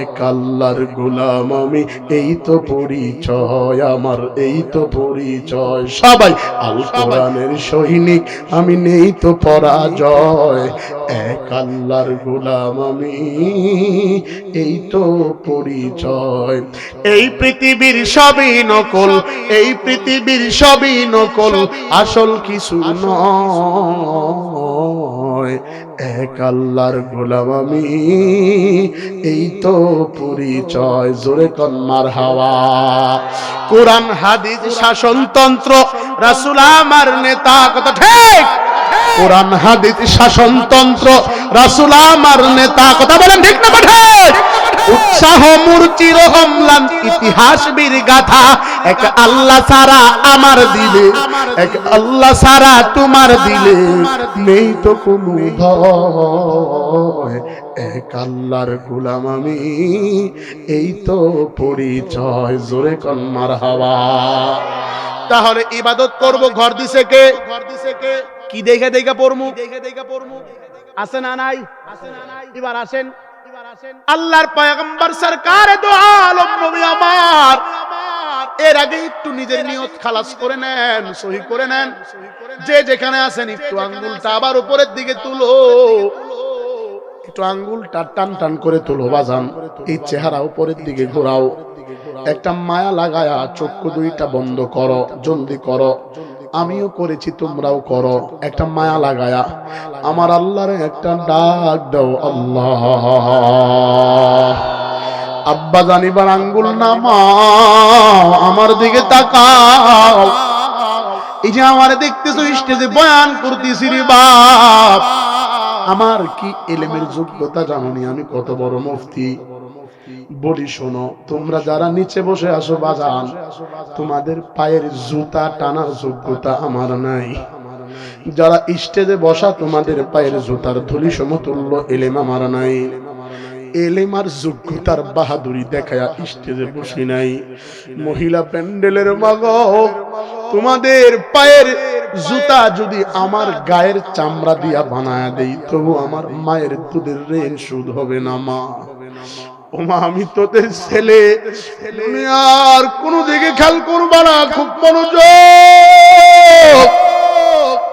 এক আল্লাহর গোলাম আমি, এই তো পরিচয় আমার, এই তো পরিচয়। সবাই আল কোরআনের সৈনিক আমি, নেই তো পরাজয়, এক আল্লাহর গোলাম আমি, এই তো পরিচয়। এই পৃথিবীর সবই নকল, এই পৃথিবীর সবই নকল, আসল কিছু নয়। এক আল্লাহর গোলাম আমি, এই তো পরিচয়। জোরে কোন মারহাবা। কোরআন হাদিস শাসনতন্ত্র, রাসূল আমার নেতা, কথা ঠিক। কোরআন হাদিস শাসনতন্ত্র, রাসূল আমার নেতা, কথা বলেন ঠিক না ঠিক? উৎসাহ মূর্তির অম্লান ইতিহাস বীর গাথা, এক আল্লাহ সারা আমার দিলে, এক আল্লাহ সারা তোমার দিলে, নেই তো কোনো ভয়, এক আল্লাহর গোলাম আমি, এই তো পরিচয়। জোরে কোন মারহাবা। তাহলে ইবাদত করব, ঘর দিছে কে? কি দেখে দেখে পড়মু? আছে না নাই? এবার আসেন, আল্লাহর পয়গম্বর সরকার দো আলম নবী আমার, এর আগে একটু নিজের নিয়ত খালাস করে নেন, সহি করে নেন। যে যেখানে আছেন একটু আঙ্গুলটা আবার উপরের দিকে তুলো, একটু আঙ্গুলটা টান টান করে তুলো বাজান। এই চেহারা উপরের দিকে ঘোরাও, একটা মায়া লাগায়া চক্ষু দুইটা বন্ধ করো, জলদি করো। আমিও করেছি, তোমরাও করো। একটা মায়া লাগায়া আমার আল্লাহর একটা ডাক দাও, আল্লাহ। আব্বা জানিবার আঙ্গুল নামাও, আমার দিকে তাকাও। এই যে আমার দেখতেছো স্টেজে বয়ান করতেছি রে বাপ, আমার কি এলেমের যোগ্যতা জানোনি? আমি কত বড় মুফতি। বলি শোনো, তোমরা যারা নিচে বসে আসো বাজান, তোমাদের পায়ের জুতা টানার যোগ্যতা আমার নাই। যারা স্টেজে বসা, তোমাদের পায়ের জুতার ধুলি সমতুল্য এলেম আমার নাই। এলেমার যোগ্যতার বাহাদুরি দেখায়া স্টেজে বসি নাই। মহিলা প্যান্ডেলের মাগো, তোমাদের পায়ের জুতা যদি আমার গায়ের চামড়া দিয়া বানায়া দেই, তবু আমার মায়ের দুধের ঋণ শোধ হবে না। মা, ওমা, আমি তোদের ছেলে, আর কোন দিকে খেয়াল করবা না, খুব মনোযোগ।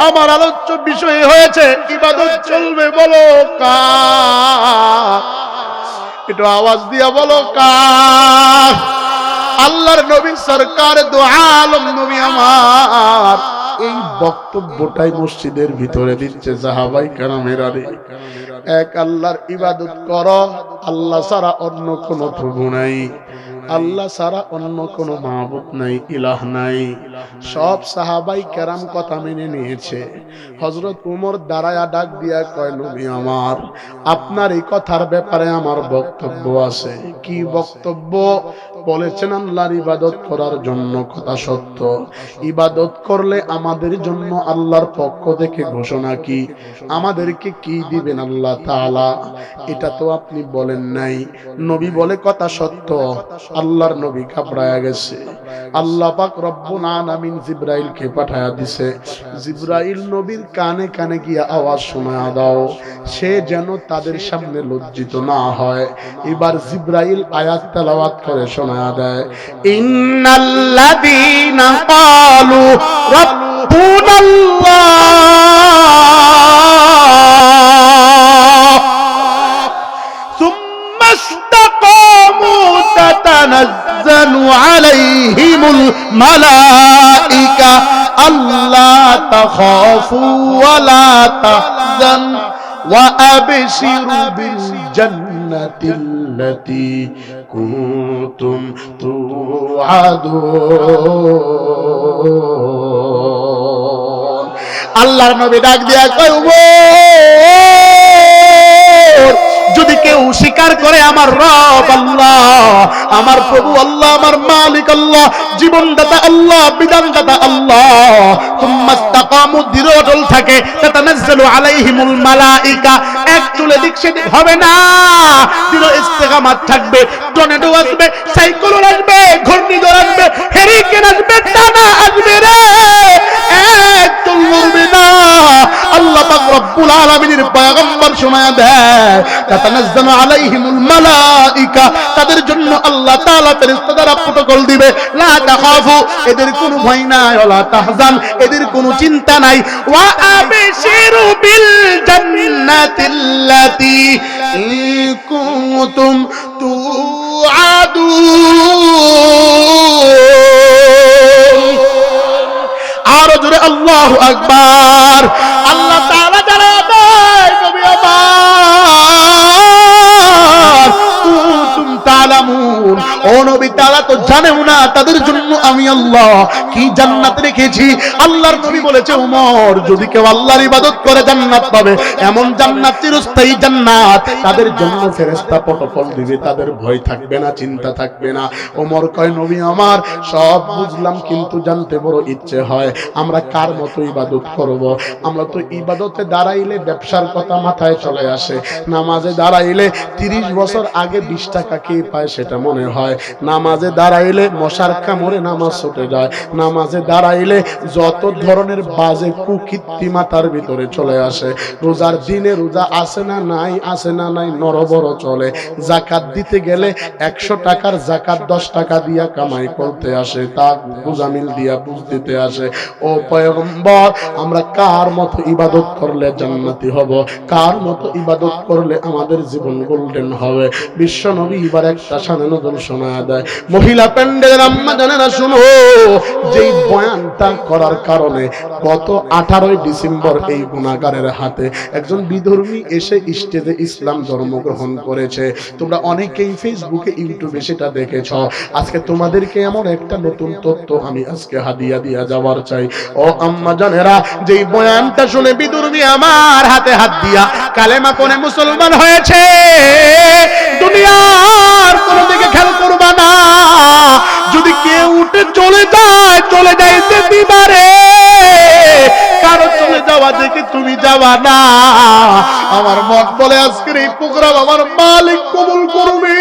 আমার আলোচ্য বিষয় হয়েছে ইবাদত চলবে, বলো কার? একটু আওয়াজ দিয়া বলো কার? আল্লাহর নবী সরকার দো আলম নবী আমার এই বক্তব্যটাই মসজিদের ভিতরে দিচ্ছে সাহাবাই কেরামেরা রে, এক আল্লাহর ইবাদত করো, আল্লাহ ছাড়া অন্য কোনো প্রভু নাই, আল্লাহ ছাড়া অন্য কোনো মাবুদ নাই, ইলাহ নাই। সব সাহাবাই কেরাম কথা মেনে নিয়েছে। হযরত উমর দাঁড়ায়া ডাক দিয়া কয়, নবী আমার, আপনার এই কথার ব্যাপারে আমার বক্তব্য আছে। কি বক্তব্য? বলেছেন আল্লাহর ইবাদত করার জন্য, কথা সত্য, ইবাদত করলে আমাদের জন্য আল্লাহর পক্ষ থেকে ঘোষণা কি, আমাদেরকে কি দিবেন আল্লাহ তাআলা, এটা তো আপনি বলেন নাই। নবী বলে, কথা সত্য। আল্লাহর নবী ঘাবড়ায়া গেছে। আল্লাহ পাক রব্বুল আলামিন জিবরাইলকে পাঠায়া দিছে। জিবরাইল নবীর কানে কানে গিয়া আওয়াজ শোনায়া দাও, সে যেন তাদের সামনে লজ্জিত না হয়। এবার জিবরাইল আয়াত তেলাওয়াত করে শোনায়া দেয়, ইন্নাল্লাযীনা ক্বালু রাব্বুনাল্লাহ সুম্মা ইসতাকামু তাতানাজ্জালু আলাইহিমুল মালাইকা আল্লা তাখাফু ওয়া লা তাহজানু ওয়া আবশিরু বিল জান্নাতিল্লাতী কুনতুম তুআদুন। আল্লাহর নবী ডাক দিয়া কয়, যদি কেউ স্বীকার করে আমার রব আল্লাহ, আমার প্রভু আল্লাহ, আমার মালিক আল্লাহ, জীবনদাতা আল্লাহ, বিধানদাতা আল্লাহ, সুম্মা ইসতাকামু, দৃঢ় অটল থাকে, তাতানাজ্জালু আলাইহিমুল মালাইকা, এক চুলে দিক সেদিক হবে না, দৃঢ় ইস্তেকামাত থাকবে। টর্নেডো আসবে, সাইক্লোন আসবে, ঘূর্ণিঝড় আসবে, হেরিকেন আসবে, টানা আসবে রে, এক চুল নড়বে না। আল্লাহ পাক রব্বুল আলামিনের পয়গম্বর শোনায়া দেয়, তাতানাজ্জালু আলাইহিমুল মালাইকা, তাদের জন্য আল্লাহ তাআলা ফেরেশতা দ্বারা প্রটোকল দিবে, লা তাখাফু, এদের কোনো ভয় নাই, ওয়া লা তাহজান, এদের কোনো চিন্তা নাই, ওয়া আবশিরু বিল জান্নাতিল্লাতী কুনতুম তুআদুন। আরো জোরে আল্লাহু আকবার। আল্লাহ তাআলা জানায়, তা'লামুন, ও নবী তারা তো জানেও না তাদের জন্য আমি আল্লাহ কি জান্নাত রেখেছি। আল্লাহর নবী বলেছে, ওমর যদি কেউ আল্লাহর ইবাদত করে জান্নাত পাবে, এমন জান্নাত চিরস্থায়ী জান্নাত, তাদের জন্য ফেরেশতা পটফল দিবে, তাদের ভয় থাকবে না, চিন্তা থাকবে না। ওমর কয়, নবী আমার সব বুঝলাম, কিন্তু জানতে বড় ইচ্ছে হয় আমরা কার মতো ইবাদত করব। আমরা তো ইবাদতে দাঁড়াইলে ব্যবসার কথা মাথায় চলে আসে, নামাজে দাঁড়াইলে 30 বছর আগে 20 টাকা কে পায় সেটা মনে হয়, নামাজে দাঁড়াইলে মশার কামড়ে নামাজ ছুটে যায়, নামাজে দাঁড়াইলে যত ধরনের বাজে কুকীর্তিমা তার ভিতরে চলে আসে। রোজার দিনে রোজা আসে না নাই, আসে না নাই, নরবর চলে। যাকাত দিতে গেলে 100 টাকার যাকাত 10 টাকা দিয়া কামাই করতে আসে, তা বুঝামিল দিয়া বুঝ দিতে আসে। ও পয়গম্বর, আমরা কার মতো ইবাদত করলে জান্নাতি হব, কার মতো ইবাদত করলে আমাদের জীবন গোল্ডেন হবে? বিশ্ব নবী এবার একটা শানে নজল শোনায় দেয়। মহিলা প্যান্ডেলের আম্মা জানেনা, শুনো, যেই বয়ানটা করার কারণে গত 18 ডিসেম্বর এই গুনাহগারের হাতে একজন বিধর্মী এসে স্টেজে ইসলাম ধর্ম গ্রহণ করেছে। তোমরা অনেকেই ফেসবুকে ইউটিউবে সেটা দেখেছ। আজকে তোমাদেরকে এমন একটা নতুন তথ্য আমি আজকে হাদিয়া দিয়া যাওয়ার চাই। ও আম্মা জানেরা, যেই বয়ানটা শুনে বিধর্মী আমার হাতে হাত দিয়া কালেমা পড়ে মুসলমান হয়েছে, দুনিয়ার কোন দিকে খেয়াল করবা না। যদি কেউ উঠে চলে যায়, চলে যাইতে দিবারে, কারো চলে যাওয়া দেখে তুমি যাবা না। আমার মন বলে আজকের এই প্রোগ্রাম আমার মালিক কবুল করবে।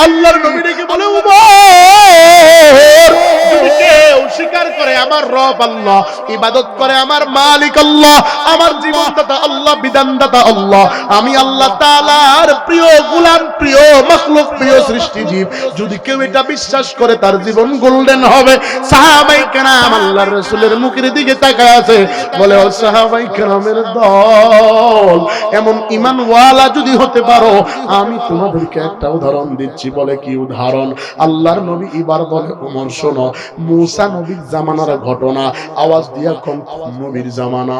আল্লাহর নবী ডেকে বলে, উমর, যদি কেউ স্বীকার করে আমার রব আল্লাহ, ইবাদত করে আমার মালিক আল্লাহ, আমার জীবনদাতা আল্লাহ, বিধানদাতা আল্লাহ, আমি আল্লাহ তাআলার প্রিয় গোলাম, প্রিয় মাখলুক, প্রিয় সৃষ্টিজীব, যদি কেউ এটা বিশ্বাস করে তার জীবন গোল্ডেন হবে। সাহাবায়ে কেরাম আল্লাহর রাসূলের মুখের দিকে তাকায় আছে, বলে, ও সাহাবায়ে কেরামের দল, এমন ঈমানওয়ালা যদি হতে পারো, আমি তোমাদেরকে একটা উদাহরণ দিচ্ছি। বলে, কি উদাহরণ? আল্লাহর নবী এবার বলে, ওমর শোনো, মুসা নবীর জামানার ঘটনা। আওয়াজ দিয়া কোন নবীর জামানা?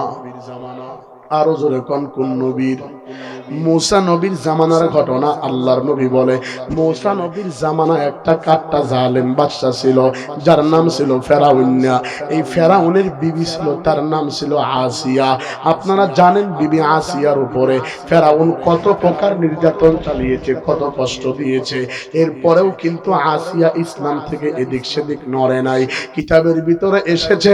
আরো জোরে কোন কোন নবীর? মুসা নবীর জামানার ঘটনা। আল্লাহর নবী বলে, মুসা নবীর জামানা একটা কাট্টা জালেম বাদশা ছিল, যার নাম ছিল ফেরাউন। এই ফেরাউনের বিবি ছিল, তার নাম ছিল আসিয়া। আপনারা জানেন বিবি আসিয়ার উপরে ফেরাউন কত প্রকার নির্যাতন চালিয়েছে, কত কষ্ট দিয়েছে। এরপরেও কিন্তু আসিয়া ইসলাম থেকে এদিক সেদিক নড়ে নাই। কিতাবের ভিতরে এসেছে,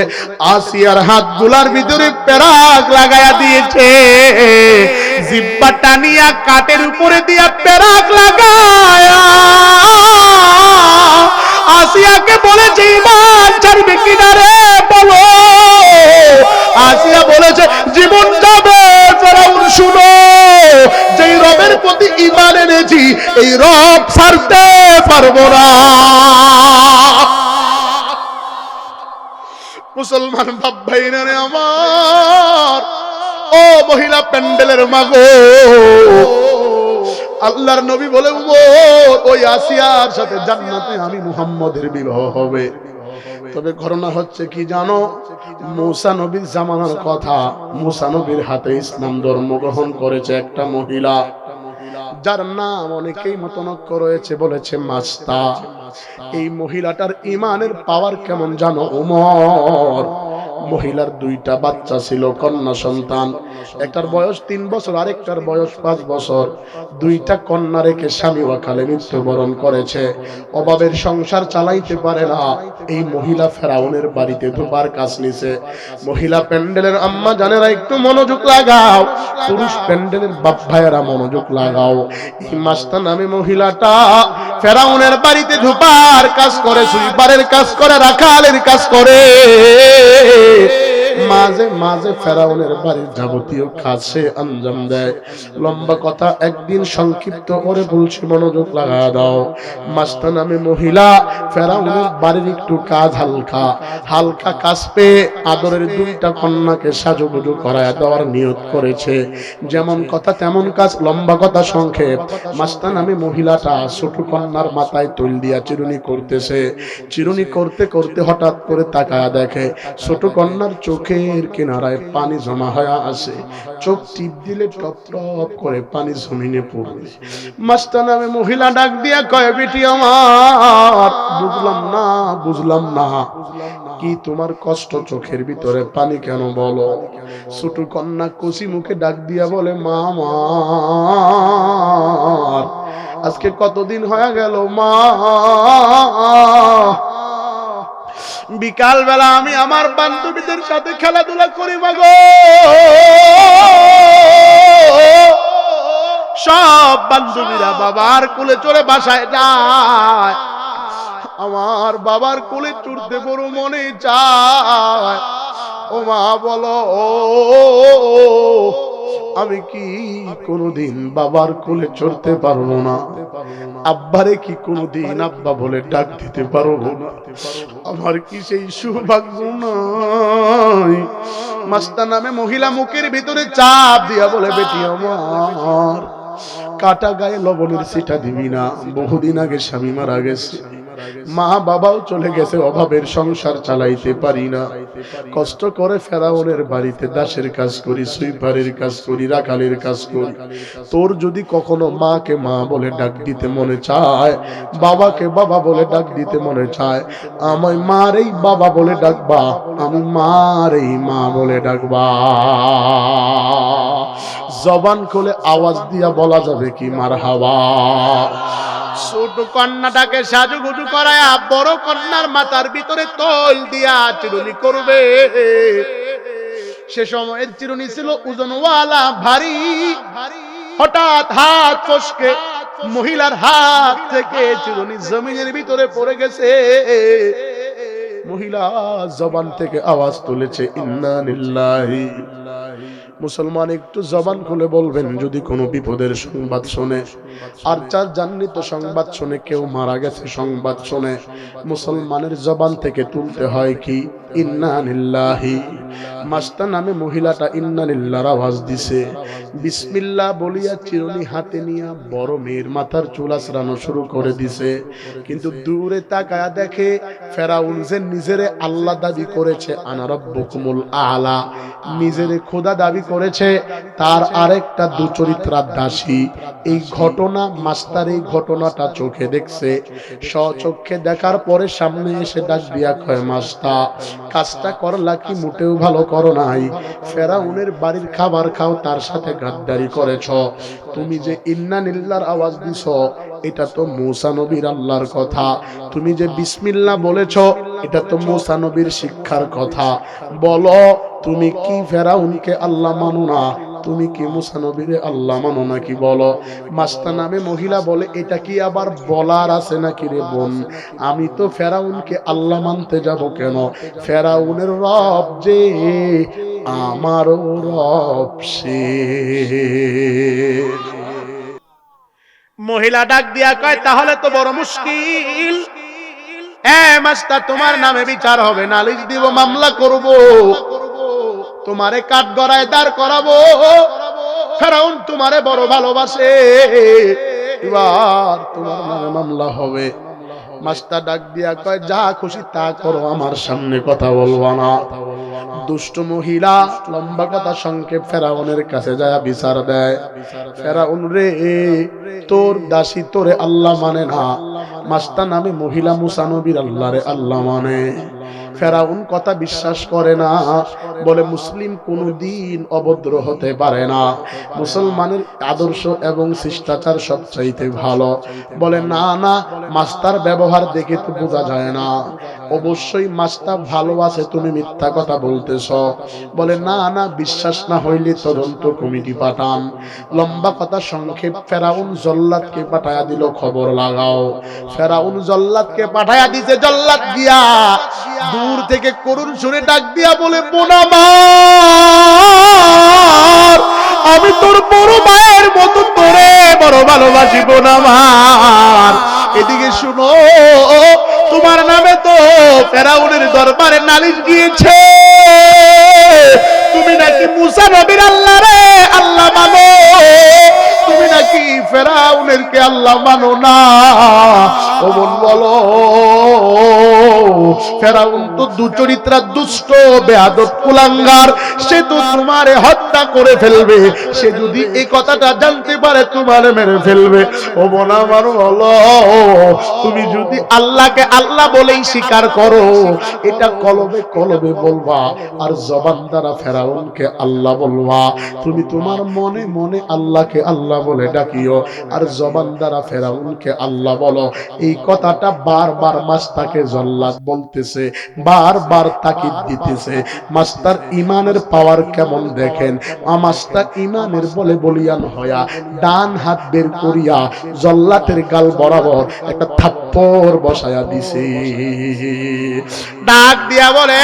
আসিয়ার হাতগুলার ভিতরে পেরাক লাগায়া দিয়েছে, জিব্বা টানিয়া কাটের উপরে দিয়া পেরাক লাগায়া আসিয়াকে বলেছে, ঈমান ছাড়বে কিনা রে বলো? আসিয়া বলেছে, জীবন যাবে। ফেরাউন, শুনো, যেই রবের প্রতি ঈমান এনেছি, এই রব ছাড়তে পারবো না। মুসলমান বাপ ভাইরা রে আমার, ও মহিলা প্যান্ডেলের মাগো, আল্লাহর নবী বলে, ওই আসিয়ার সাথে জান্নাতে আমি মুহাম্মদের বিবাহ হবে। তবে ঘটনা হচ্ছে কি জানো? মুসা নবীর জামানার কথা। মুসা নবীর হাতে ইসলাম ধর্ম গ্রহণ করেছে একটা মহিলা, যার নাম অনেকেই মতনক্য রয়েছে, বলেছে মাস্তা। এই মহিলাটার ঈমানের পাওয়ার কেমন জানো? ওমর, মহিলার 2টা বাচ্চা ছিল, কন্যা সন্তান। একটার বয়স 3 বছর, আরেকটার বয়স 5 বছর। 2টা কন্যা রেখে স্বামী অকালে মৃত্যুবরণ করেছে। অভাবের সংসার চালাইতে পারে না। এই মহিলা ফেরাউনের বাড়িতে ধোপার কাজ নিছে। মহিলা প্যান্ডেলের আম্মা জানেরা, একটু মনোযোগ লাগাও। পুরুষ প্যান্ডেলের বাপ ভাইয়েরা মনোযোগ লাগাও। এই মাস্তা নামে মহিলাটা ফেরাউনের বাড়িতে ধোপার কাজ করে, সুইপারের কাজ করে, রাখালের কাজ করে। মাঝে মাঝে ফেরাউনের বাড়ির যাবতীয় কাজ সে আঞ্জাম দেয়। লম্বা কথা একদিন সংক্ষিপ্ত করে বলছি, মনোযোগ লাগা দাও। মাস্তা নামে মহিলা ফেরাউনের বাড়ির একটু কাজ হালকা হালকা কাজ পেয়ে আদরের 2টা কন্যাকে সাজুগুজু করায় দেওয়ার নিয়ত করেছে। যেমন কথা তেমন কাজ, লম্বা কথা সংক্ষেপ। মাস্তা নামে মহিলাটা ছোট কন্যার মাথায় তৈল দিয়া চিরুনি করতেছে। চিরুনি করতে করতে হঠাৎ করে তাকায় দেখে ছোট কন্যার চোখ চোখের কিনারায় পানি জমা হয়ে আসে, চোখ টিপ দিলে টপ টপ করে পানি জমিনে পড়বে। মাস্টার নামে মহিলা ডাক দিয়া কয়, বেটি আমার, বুঝলাম না কি তোমার কষ্ট, চোখের ভিতরে পানি কেন বলো? ছোট কন্যা কচি মুখে ডাক দিয়া বলে, মা আমার আজকে কতদিন হয়ে গেল মা, বিকাল বেলা আমি আমার বান্ধবীদের সাথে খেলাধুলা করি মাগো, সব বান্ধবীরা বাবার কোলে চলে বাসায় যায়, আমার বাবার কোলে চড়তে বড় মনে চায়। ও মা বলো, আমি কি কোনদিন বাবার কোলে চড়তে পারবো না? আব্বারে কি কোনদিন আব্বা বলে ডাক দিতে পারবো না? আমার কি সেই সৌভাগ্য নাই? মাস্টার নামে মহিলা মুখের ভিতরে চাপ দিয়া বলে, বেটি আমার, কাটা গায়ে লবণের ছিটা দিবি না। বহুদিন আগে স্বামী মারা গেছে, মা বাবাও চলে গেছে, অভাবের সংসার চালাইতে পারি না, কষ্ট করে ফেরাউনের বাড়িতে দাসের কাজ করি, সুইপারের কাজ করি, রাখালের কাজ করি। তোর যদি কখনো মাকে মা বলে ডাক দিতে মনে চায়, বাবাকে বাবা বলে ডাক দিতে মনে চায়, আমায় মার এই বাবা বলে ডাকবা, আমি মার এই মা বলে ডাকবা। জবান খুলে আওয়াজ দিয়া বলা যাবে কি মারহাবা? ছোট কন্যাটাকে সাজুগুজু করায় বড় কন্যার মাথার ভিতরে তৈল দিয়া চিরুনি করবে। সে সময়ের চিরুনি ছিল ওজনওয়ালা, ভারী। হঠাৎ হাত ফসকে মহিলার হাত থেকে চিরুনি জমিনের ভিতরে পড়ে গেছে। মহিলা জবান থেকে আওয়াজ তুলেছে, ইন্না লিল্লাহি। মুসলমান একটু জবান খুলে বলবেন যদি কোনো বিপদের সংবাদ শোনে, আর চার জান্নিত সংবাদ শুনে, কেউ মারা গেছে সংবাদ শুনে, মুসলমানের জবান থেকে তুলতে হয় কি? ইন্না লিল্লাহি। মাস্টার নামে মহিলাটা ইন্না লিল্লাহর আওয়াজ দিছে। বিসমিল্লাহ বলিয়া চিরুনি হাতে নিয়ে বড় মেয়ের মাথার চুল আঁচড়ানো শুরু করে দিছে। কিন্তু দূরে তাকায়া দেখে ফেরাউন যে নিজেরে আল্লাহ দাবি করেছে, আনা রাব্বুকুমুল আলা, নিজেরে খোদা দাবি করেছে, তার আরেকটা দুচরিত্রা দাসী। এই ঘটনা মাস্টার এই ঘটনাটা চোখে দেখছে। স্বচক্ষে দেখার পরে সামনে এসে ডাক দিয়া কয়, মাস্টার কাজটা করলা কি মোটেও ভালো করো নাই। ফেরাউনের বাড়ির খাবার খাও, তার সাথে গাদ্দারি করেছ। তুমি যে ইন্না লিল্লাহর আওয়াজ দিছ, এটা তো মূসা নবীর আল্লাহর কথা। তুমি যে বিসমিল্লাহ বলেছ, এটা তো মূসা নবীর শিক্ষার কথা। বলো তুমি কি ফেরাউনকে আল্লাহ মানো না? তুমি কি মূসা নবীরে আল্লাহ মানো নাকি? বলো। মাস্টার নামে মহিলা বলে, এটা কি আবার বলার আছে নাকি রে বোন? আমি তো ফেরাউনকে আল্লাহ মানতে যাব কেন? ফেরাউনের রব যে আমারও রব সে। মহিলা ডাক দিয়া কয়, তাহলে তো বড় মুশকিল। মাস্টার তোমার নামে বিচার হবে, নালিশ দিব, মামলা করব, তোমারে কাঠ গড়ায় দাঁড় করাবো। ফেরাউন তোমারে বড় ভালোবাসে, এবার তোমার নামে মামলা হবে। মাস্টার ডাক দিয়া কয়, যা খুশি তা করো, আমার সামনে কথা বলবা না। দুষ্ট মহিলা লম্বা কথা সংক্ষেপ ফেরাউনের কাছে যায় বিচার দেয়। ফেরাউন রে, তোর দাসী তোরে আল্লাহ মানে না। মাস্টার নামে মহিলা মূসা নবীর আল্লাহরে আল্লাহ মানে। ফেরাউন কথা বিশ্বাস করে না, বলে মুসলিম কোনদিন অভদ্র হতে পারে না, মুসলমানের আদর্শ এবং শিষ্টাচার সবচাইতে ভালো। বলে না না, মাস্টার ব্যবহার দেখে তো বোঝা যায় না, অবশ্যই মাস্টার ভালো আছে, তুমি মিথ্যা কথা বলতেছ। বলে না না, বিশ্বাস না হইলে তদন্ত কমিটি পাঠান। লম্বা কথা সংক্ষেপ ফেরাউন জল্লাদকে পাঠায়া দিল, খবর লাগাও। ফেরাউন জল্লাদকে পাঠায়া দিছে। জল্লাদ গিয়া দূর থেকে করুণ সুরে ডাক দিয়া বলে, বোন আমার, আমি তোর বড় ভাইয়ের মতো তোরে বড় ভালোবাসি বোন আমার। এদিকে শুনো, তোমার নামে তো ফেরাউনের দরবারে নালিশ গিয়েছে, তুমি নাকি মূসা নবীর আল্লাহ রে আল্লাহ মানো, তুমি নাকি ফেরাউনের কে আল্লাহ মানো না। ও বোন বলো, ফেরাউন তো দুচরিত্রা, দুষ্ট, বেয়াদব, কুলাঙ্গার, সে তো তোমারে হত্যা করে ফেলবে। সে যদি এই কথাটা জানতে পারে তোমারে মেরে ফেলবে। ও বোন আমার বলো, তুমি যদি আল্লাহকে আল্লাহ বলেই স্বীকার করো, এটা কলবে কলবে বলবা, আর জবান দ্বারা ফেরাউনকে আল্লাহ বলবা। তুমি তোমার মনে মনে আল্লাহকে আল্লাহ বলে ডাকিও, আর জবান দ্বারা ফেরাউনকে আল্লাহ বলো। এই কথাটা বারবার মাস্তাকে জল্লাদ বলতেছে, বারবার তাকিদ দিতেছে। মাস্টার ইমানের পাওয়ার কেমন দেখেন। মাস্টার ইমানের বলে বলিয়ান হয়া ডান হাত বের করিয়া জল্লাতের গাল বরাবর একটা থাপ্পড় বসায়া দিছে। ডাক দিয়া বলে,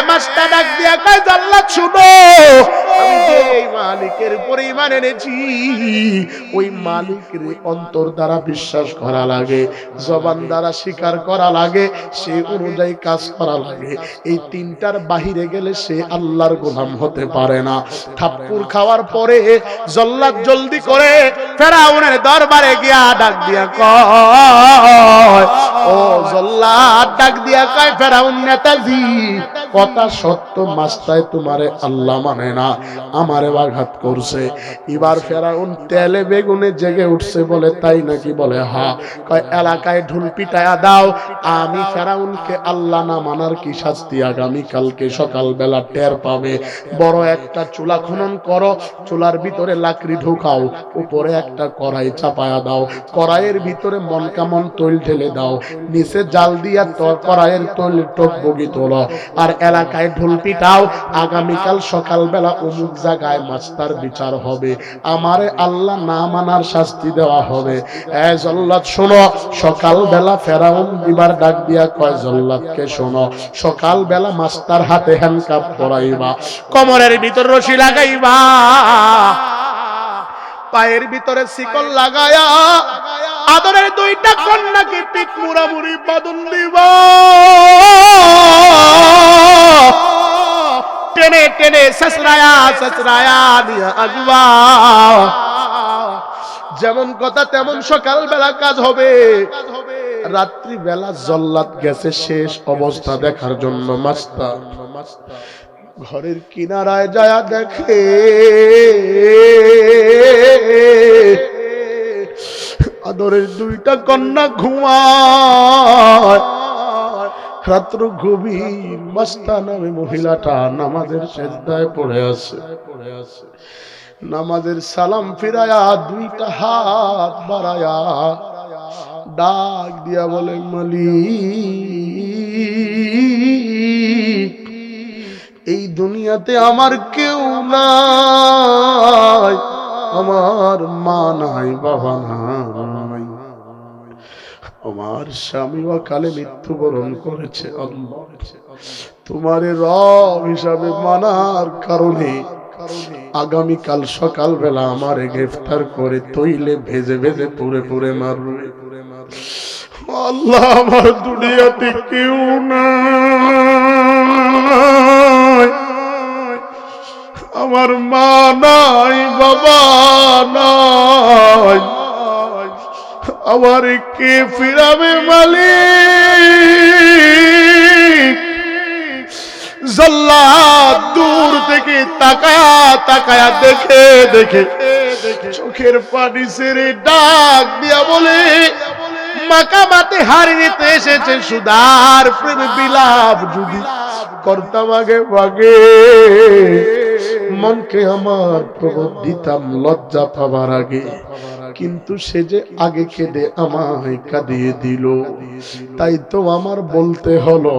মাস্টার ডাক দিয়া কয়, জল্লাদ শুনো, আমি যে মালিকের উপর ঈমান এনেছি, ওই মালিকের অন্তর দ্বারা বিশ্বাস করা লাগে, জবান দ্বারা স্বীকার করা লাগে, সে অনুযায়ী কাজ করা লাগে। এই তিনটার বাহিরে গেলে সে আল্লাহর গোলাম হতে পারে না। থাপ্পড় খাওয়ার পরে জল্লাদ জলদি করে ফেরাউনের দরবারে গিয়া ডাক দিয়া কয়, ও জল্লাদ ডাক দিয়া কয়, ফেরাউন নেতাজি, কথা সত্য, মাস্তায় তোমারে আল্লাহ মানে না, আমারে আঘাত করছে। এবার ফেরাউন তেলে বেগুনে জেগে উঠছে, বলে তাই নাকি? বলে হা। কয় এলাকায় ঢুল পিটায়া দাও, আমি ফেরাউনকে আল্লাহ না মানার কি শাস্তি আগামী কালকে সকাল বেলা টের পাবে। বড় একটা চুলা খনন করো, চুলার ভিতরে লাকড়ি ঢোকাও, উপরে একটা কড়াই চাপায়া দাও, কড়াইয়ের ভিতরে মন কামন তৈল ঢেলে দাও, নিচে জাল দিয়া কড়াইয়ের তৈল টকবগি তোলো, আর এলাকায় ঢোল পিটাও, আগামীকাল সকাল বেলা অমুক জায়গায় মাস্টার বিচার হবে, আমারে আল্লাহ না মানার শাস্তি দেওয়া হবে। এ জল্লাদ শোনো। সকাল বেলা ফেরাউন এবার ডাক দিয়া কয়, জল্লাদকে শোনো, সকাল বেলা মাস্টার হাতে হ্যান্ডকাপ পরাইবা, কোমরের ভিতর রশি লাগাইবা, পায়ের ভিতরে শিকল লাগায়া আদরের দুইটা কন্যাকে পিঠ মুড়ামুড়ি বাঁধন দিবা, টেনে টেনে সসরায়া সসরায়া নিয়ে আসবা। যেমন কথা তেমন সকাল বেলা কাজ হবে। রাত্রি বেলা জল্লাদ গেছে শেষ অবস্থা দেখার জন্য। মাস্টার ঘরের কিনারায় যায়া দেখে আদরের দুইটা কন্যা ঘুমায়। রাত্র গভীর, মাস্তা নামে মহিলাটা নামাজের সেজদায় পড়ে আছে। নামাজের সালাম ফিরায়া দুইটা হাত বাড়ায়া ডাক দিয়া বলে, মালিক, এই দুনিয়াতে আমার কেউ নাই, আমার মা নাই, বাবা নাই, আমার স্বামী অকালে মৃত্যুবরণ করেছে। আল্লাহ, তোমারে রব হিসাবে মানার কারণে আগামীকাল সকাল বেলা আমারে গ্রেফতার করে তৈলে ভেজে ভেজে পুরে পুরে মারবে। আল্লাহ, আমার দুনিয়াতে কেউ নাই, আমার মা নাই, বাবা নাই, আমার কে ফিরাবে মালিক? জল্লাদ দূর থেকে তাকায়া তাকায়া দেখে দেখে চোখের পানি ছেড়ে ডাক দিয়া বলে, মাকামাতে হারিয়ে নিতে এসেছে সুদার প্রেম বিলাপ যদি করতাম আগে ভাগে, মনকে আমার প্রবোধ দিতাম লজ্জা পাবার আগে, কিন্তু সে যে আগে কেঁদে আমায় কাঁদিয়ে দিল। তাই তো আমার বলতে হলো,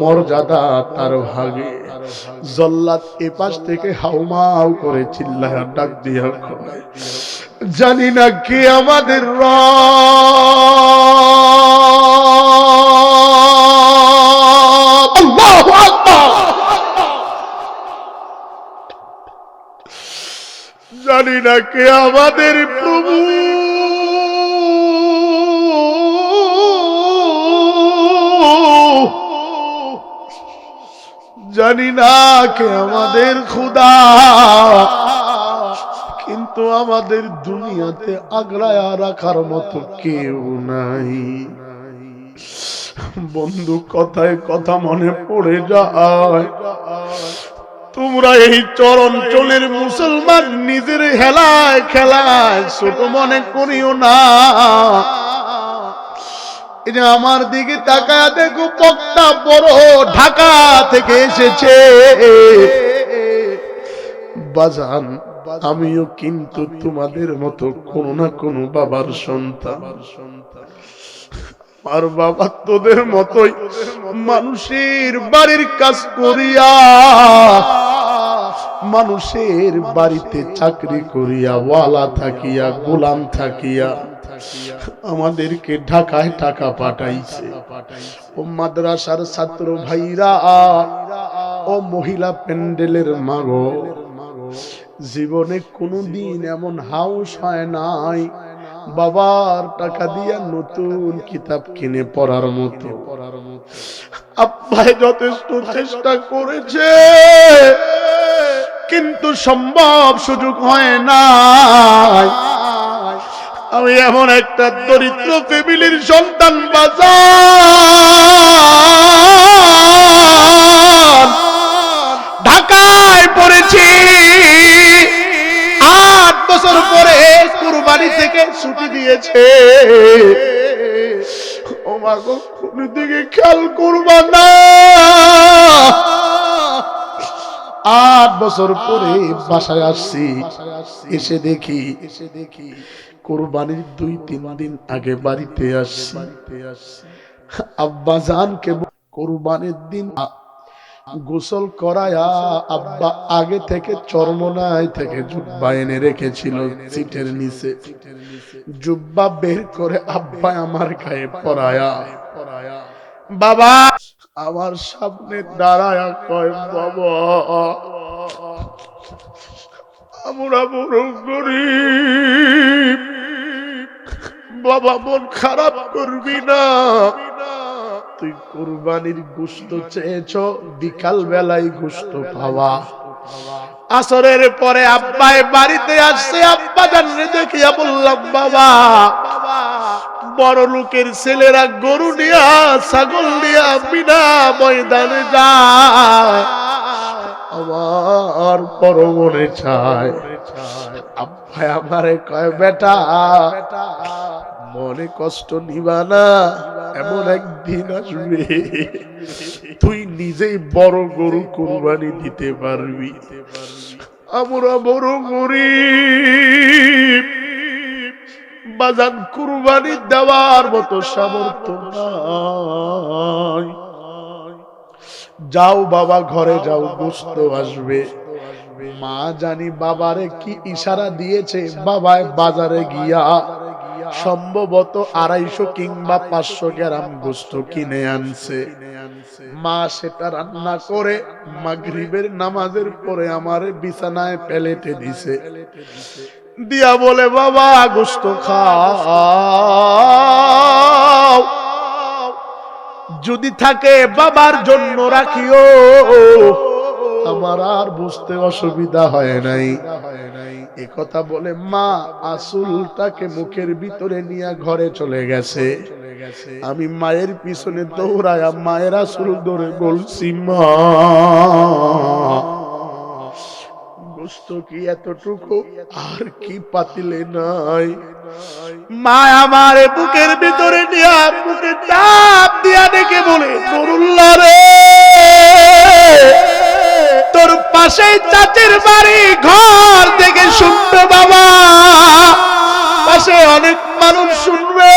মর্যাদা তার ভাগে। জল্লাদ এপাশ থেকে হাউমাউ করে চিল্লায়া ডাক দিয়া কয়, জানি না কে আমাদের রব। আল্লাহু আকবার। জানি না কে আমাদের প্রভু, জানি না কে আমাদের খোদা, কিন্তু আমাদের দুনিয়াতে আগলায়া রাখার মতো কেউ নাই। বন্ধু কথায় কথা মনে পড়ে যায়, তোমরা এই চরাঞ্চলের মুসলমান নিজের হেলায় খেলায় ছোট মনে করিও না। এটা আমার দিকে তাকায় দেখো, বক্তা বড় ঢাকা থেকে এসেছে। বাজান আমিও কিন্তু তোমাদের মতো কোনো না কোনো বাবার সন্তান। আর বাবা তোদের মতোই মানুষের বাড়ির কাজ করিয়া, মানুষের বাড়িতে চাকরি করিয়া, ওয়ালা থাকিয়া, গোলাম থাকিয়া আমাদেরকে ঢাকায় টাকা পাঠাইছে। ও মাদ্রাসার ছাত্র ভাইরা, ও মহিলা প্যান্ডেলের মাগো, জীবনে কোনোদিন এমন হাউস হয় নাই বাবার টাকা দিয়া নতুন কিতাব কিনে পড়ার মতো। আব্বাই যথেষ্ট চেষ্টা করেছে, কিন্তু সম্ভব সুযোগ হয় না। আমি এমন একটা দরিদ্র ফ্যামিলির সন্তান বাজার, ঢাকায় পড়েছি। 8 বছর পরে কুরবানি থেকে ছুটি দিয়েছে। ও মা গো, কোন দিকে খেয়াল করবা না। 8 বছর পরে বাসায় আসছি, এসে দেখি কুরবানির 2-3 দিন আগে বাড়িতে আসছি। আব্বা জানকে কুরবানির দিন গোসল করায়া আব্বা আগে থেকে চরমনাই থেকে জুব্বা এনে রেখেছিল সিটের নিচে। জুব্বা বের করে আব্বা আমার গায়ে পরায়া, বাবা আমার সামনে দাঁড়ায়া কয়, বাবা আমরা বড় গরিব, বাবা মন খারাপ করবি না। তুই কুরবানির গোশত চেয়েছ, বিকাল বেলায় গোশত পাওয়া। আসরের পরে আব্বাই বাড়িতে আসছে। আব্বা জানলে দেখিয়া বললাম, বাবা বড় লোকের ছেলেরা গরু নিয়া, ছাগল নিয়া বিনা ময়দানে যায়, আমার বড় মনে চায়। আব্বাই আমারে কয়, বেটা মনে কষ্ট নিবা না, এমন একদিন আসবে তুই নিজেই বড় গরু কুরবানি দিতে পারবি। আমরা বড় গরিব বাজান, কুরবানি দেওয়ার মতো সামর্থ্য নাই। যাও বাবা ঘরে যাও, গোশত আসবে। মা জানি বাবারে কি ইশারা দিয়েছে, বাবায় বাজারে গিয়া সম্ভবত 250 কিংবা 500 গ্রাম গোশত কিনে আনছে। মা সেটা রান্না করে মাগরিবের নামাজের পরে আমারে বিছানায় পেলেটে দিছে, দিয়া বলে, বাবা গোশত খাও, যদি থাকে বাবার জন্য রাখিও। আমার আর বুঝতে অসুবিধা হয় নাই। এ কথা বলে মা আসুলটাকে মুখের ভিতরে নিয়ে ঘরে চলে গেছে। আমি মায়ের পিছনে দৌড়ায়া মায়ের আসুল ধরে বলছি, মা গোশত কি এতটুকু, আর কি পাতিলে নাই? মা আমার বুকের ভিতরে নিয়ে বুকে চাপ দিয়া ডেকে বলে, নুরুল্লাহ রে, তোর পাশে চাচির বাড়ি, ঘর থেকে শুনবে বাবা, পাশে অনেক মানুষ শুনবে,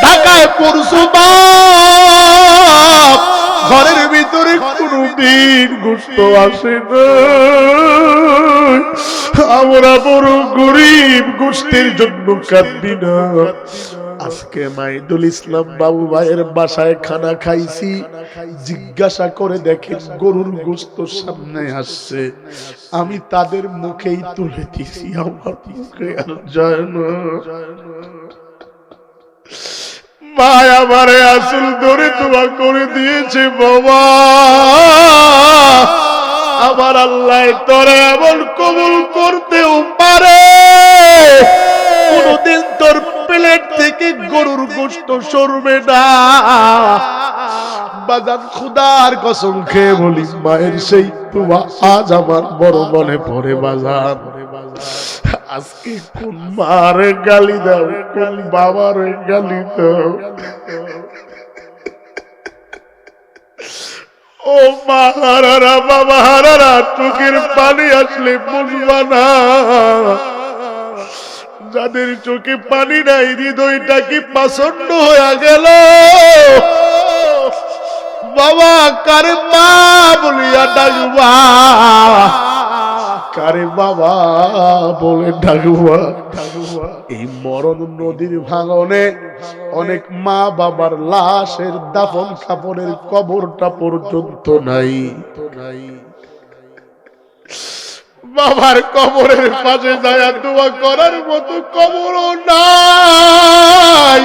ঢাকায় পড়ছো বাপ, ঘরের ভিতরে কোনদিন গোশত আসে না, আমরা বড় গরিব, গোশতের জন্য কাঁদবি না। আজকে মাইদুল ইসলাম বাবু ভাইয়ের বাসায় খানা খাইছি, জিজ্ঞাসা করে দেখেন গরুর গোশত সামনে আসছে, আমি তাদের মুখেই তুলে দিছি, আমার মুখে আর যায় না। মা আমারে আসল ধরে দোয়া করে দিয়েছে, বাবা আমার আল্লাহ তোরে এমন কবুল করতেও পারে, কোনদিন তোর প্লেট থেকে গরুর গোশত সরবে না। বাজান খুদার কসম খেয়ে বলি, মায়ের সেই তোমা আজ আমার বড় মনে পড়ে বাজান। আজকে কোন মার গালি দাও, কোন বাবার গালি দাও। ও মা হারারা, বাবা হারারা, চোখের পানি আসলে বুঝবা না। যাদের চোখে পানি নাই, হৃদয়টা কি পাষণ্ড হয়ে গেল। বাবা কারে মা বলিয়া ডাকবা, কারে বাবা বলে ডাকবা। এই মরণ নদীর ভাঙনে অনেক মা বাবার লাশের দাফন কাপড়ের কবরটা পর্যন্ত নাই। বাবার কবরের পাশে যায় দোয়া করার মতো কবরও নাই।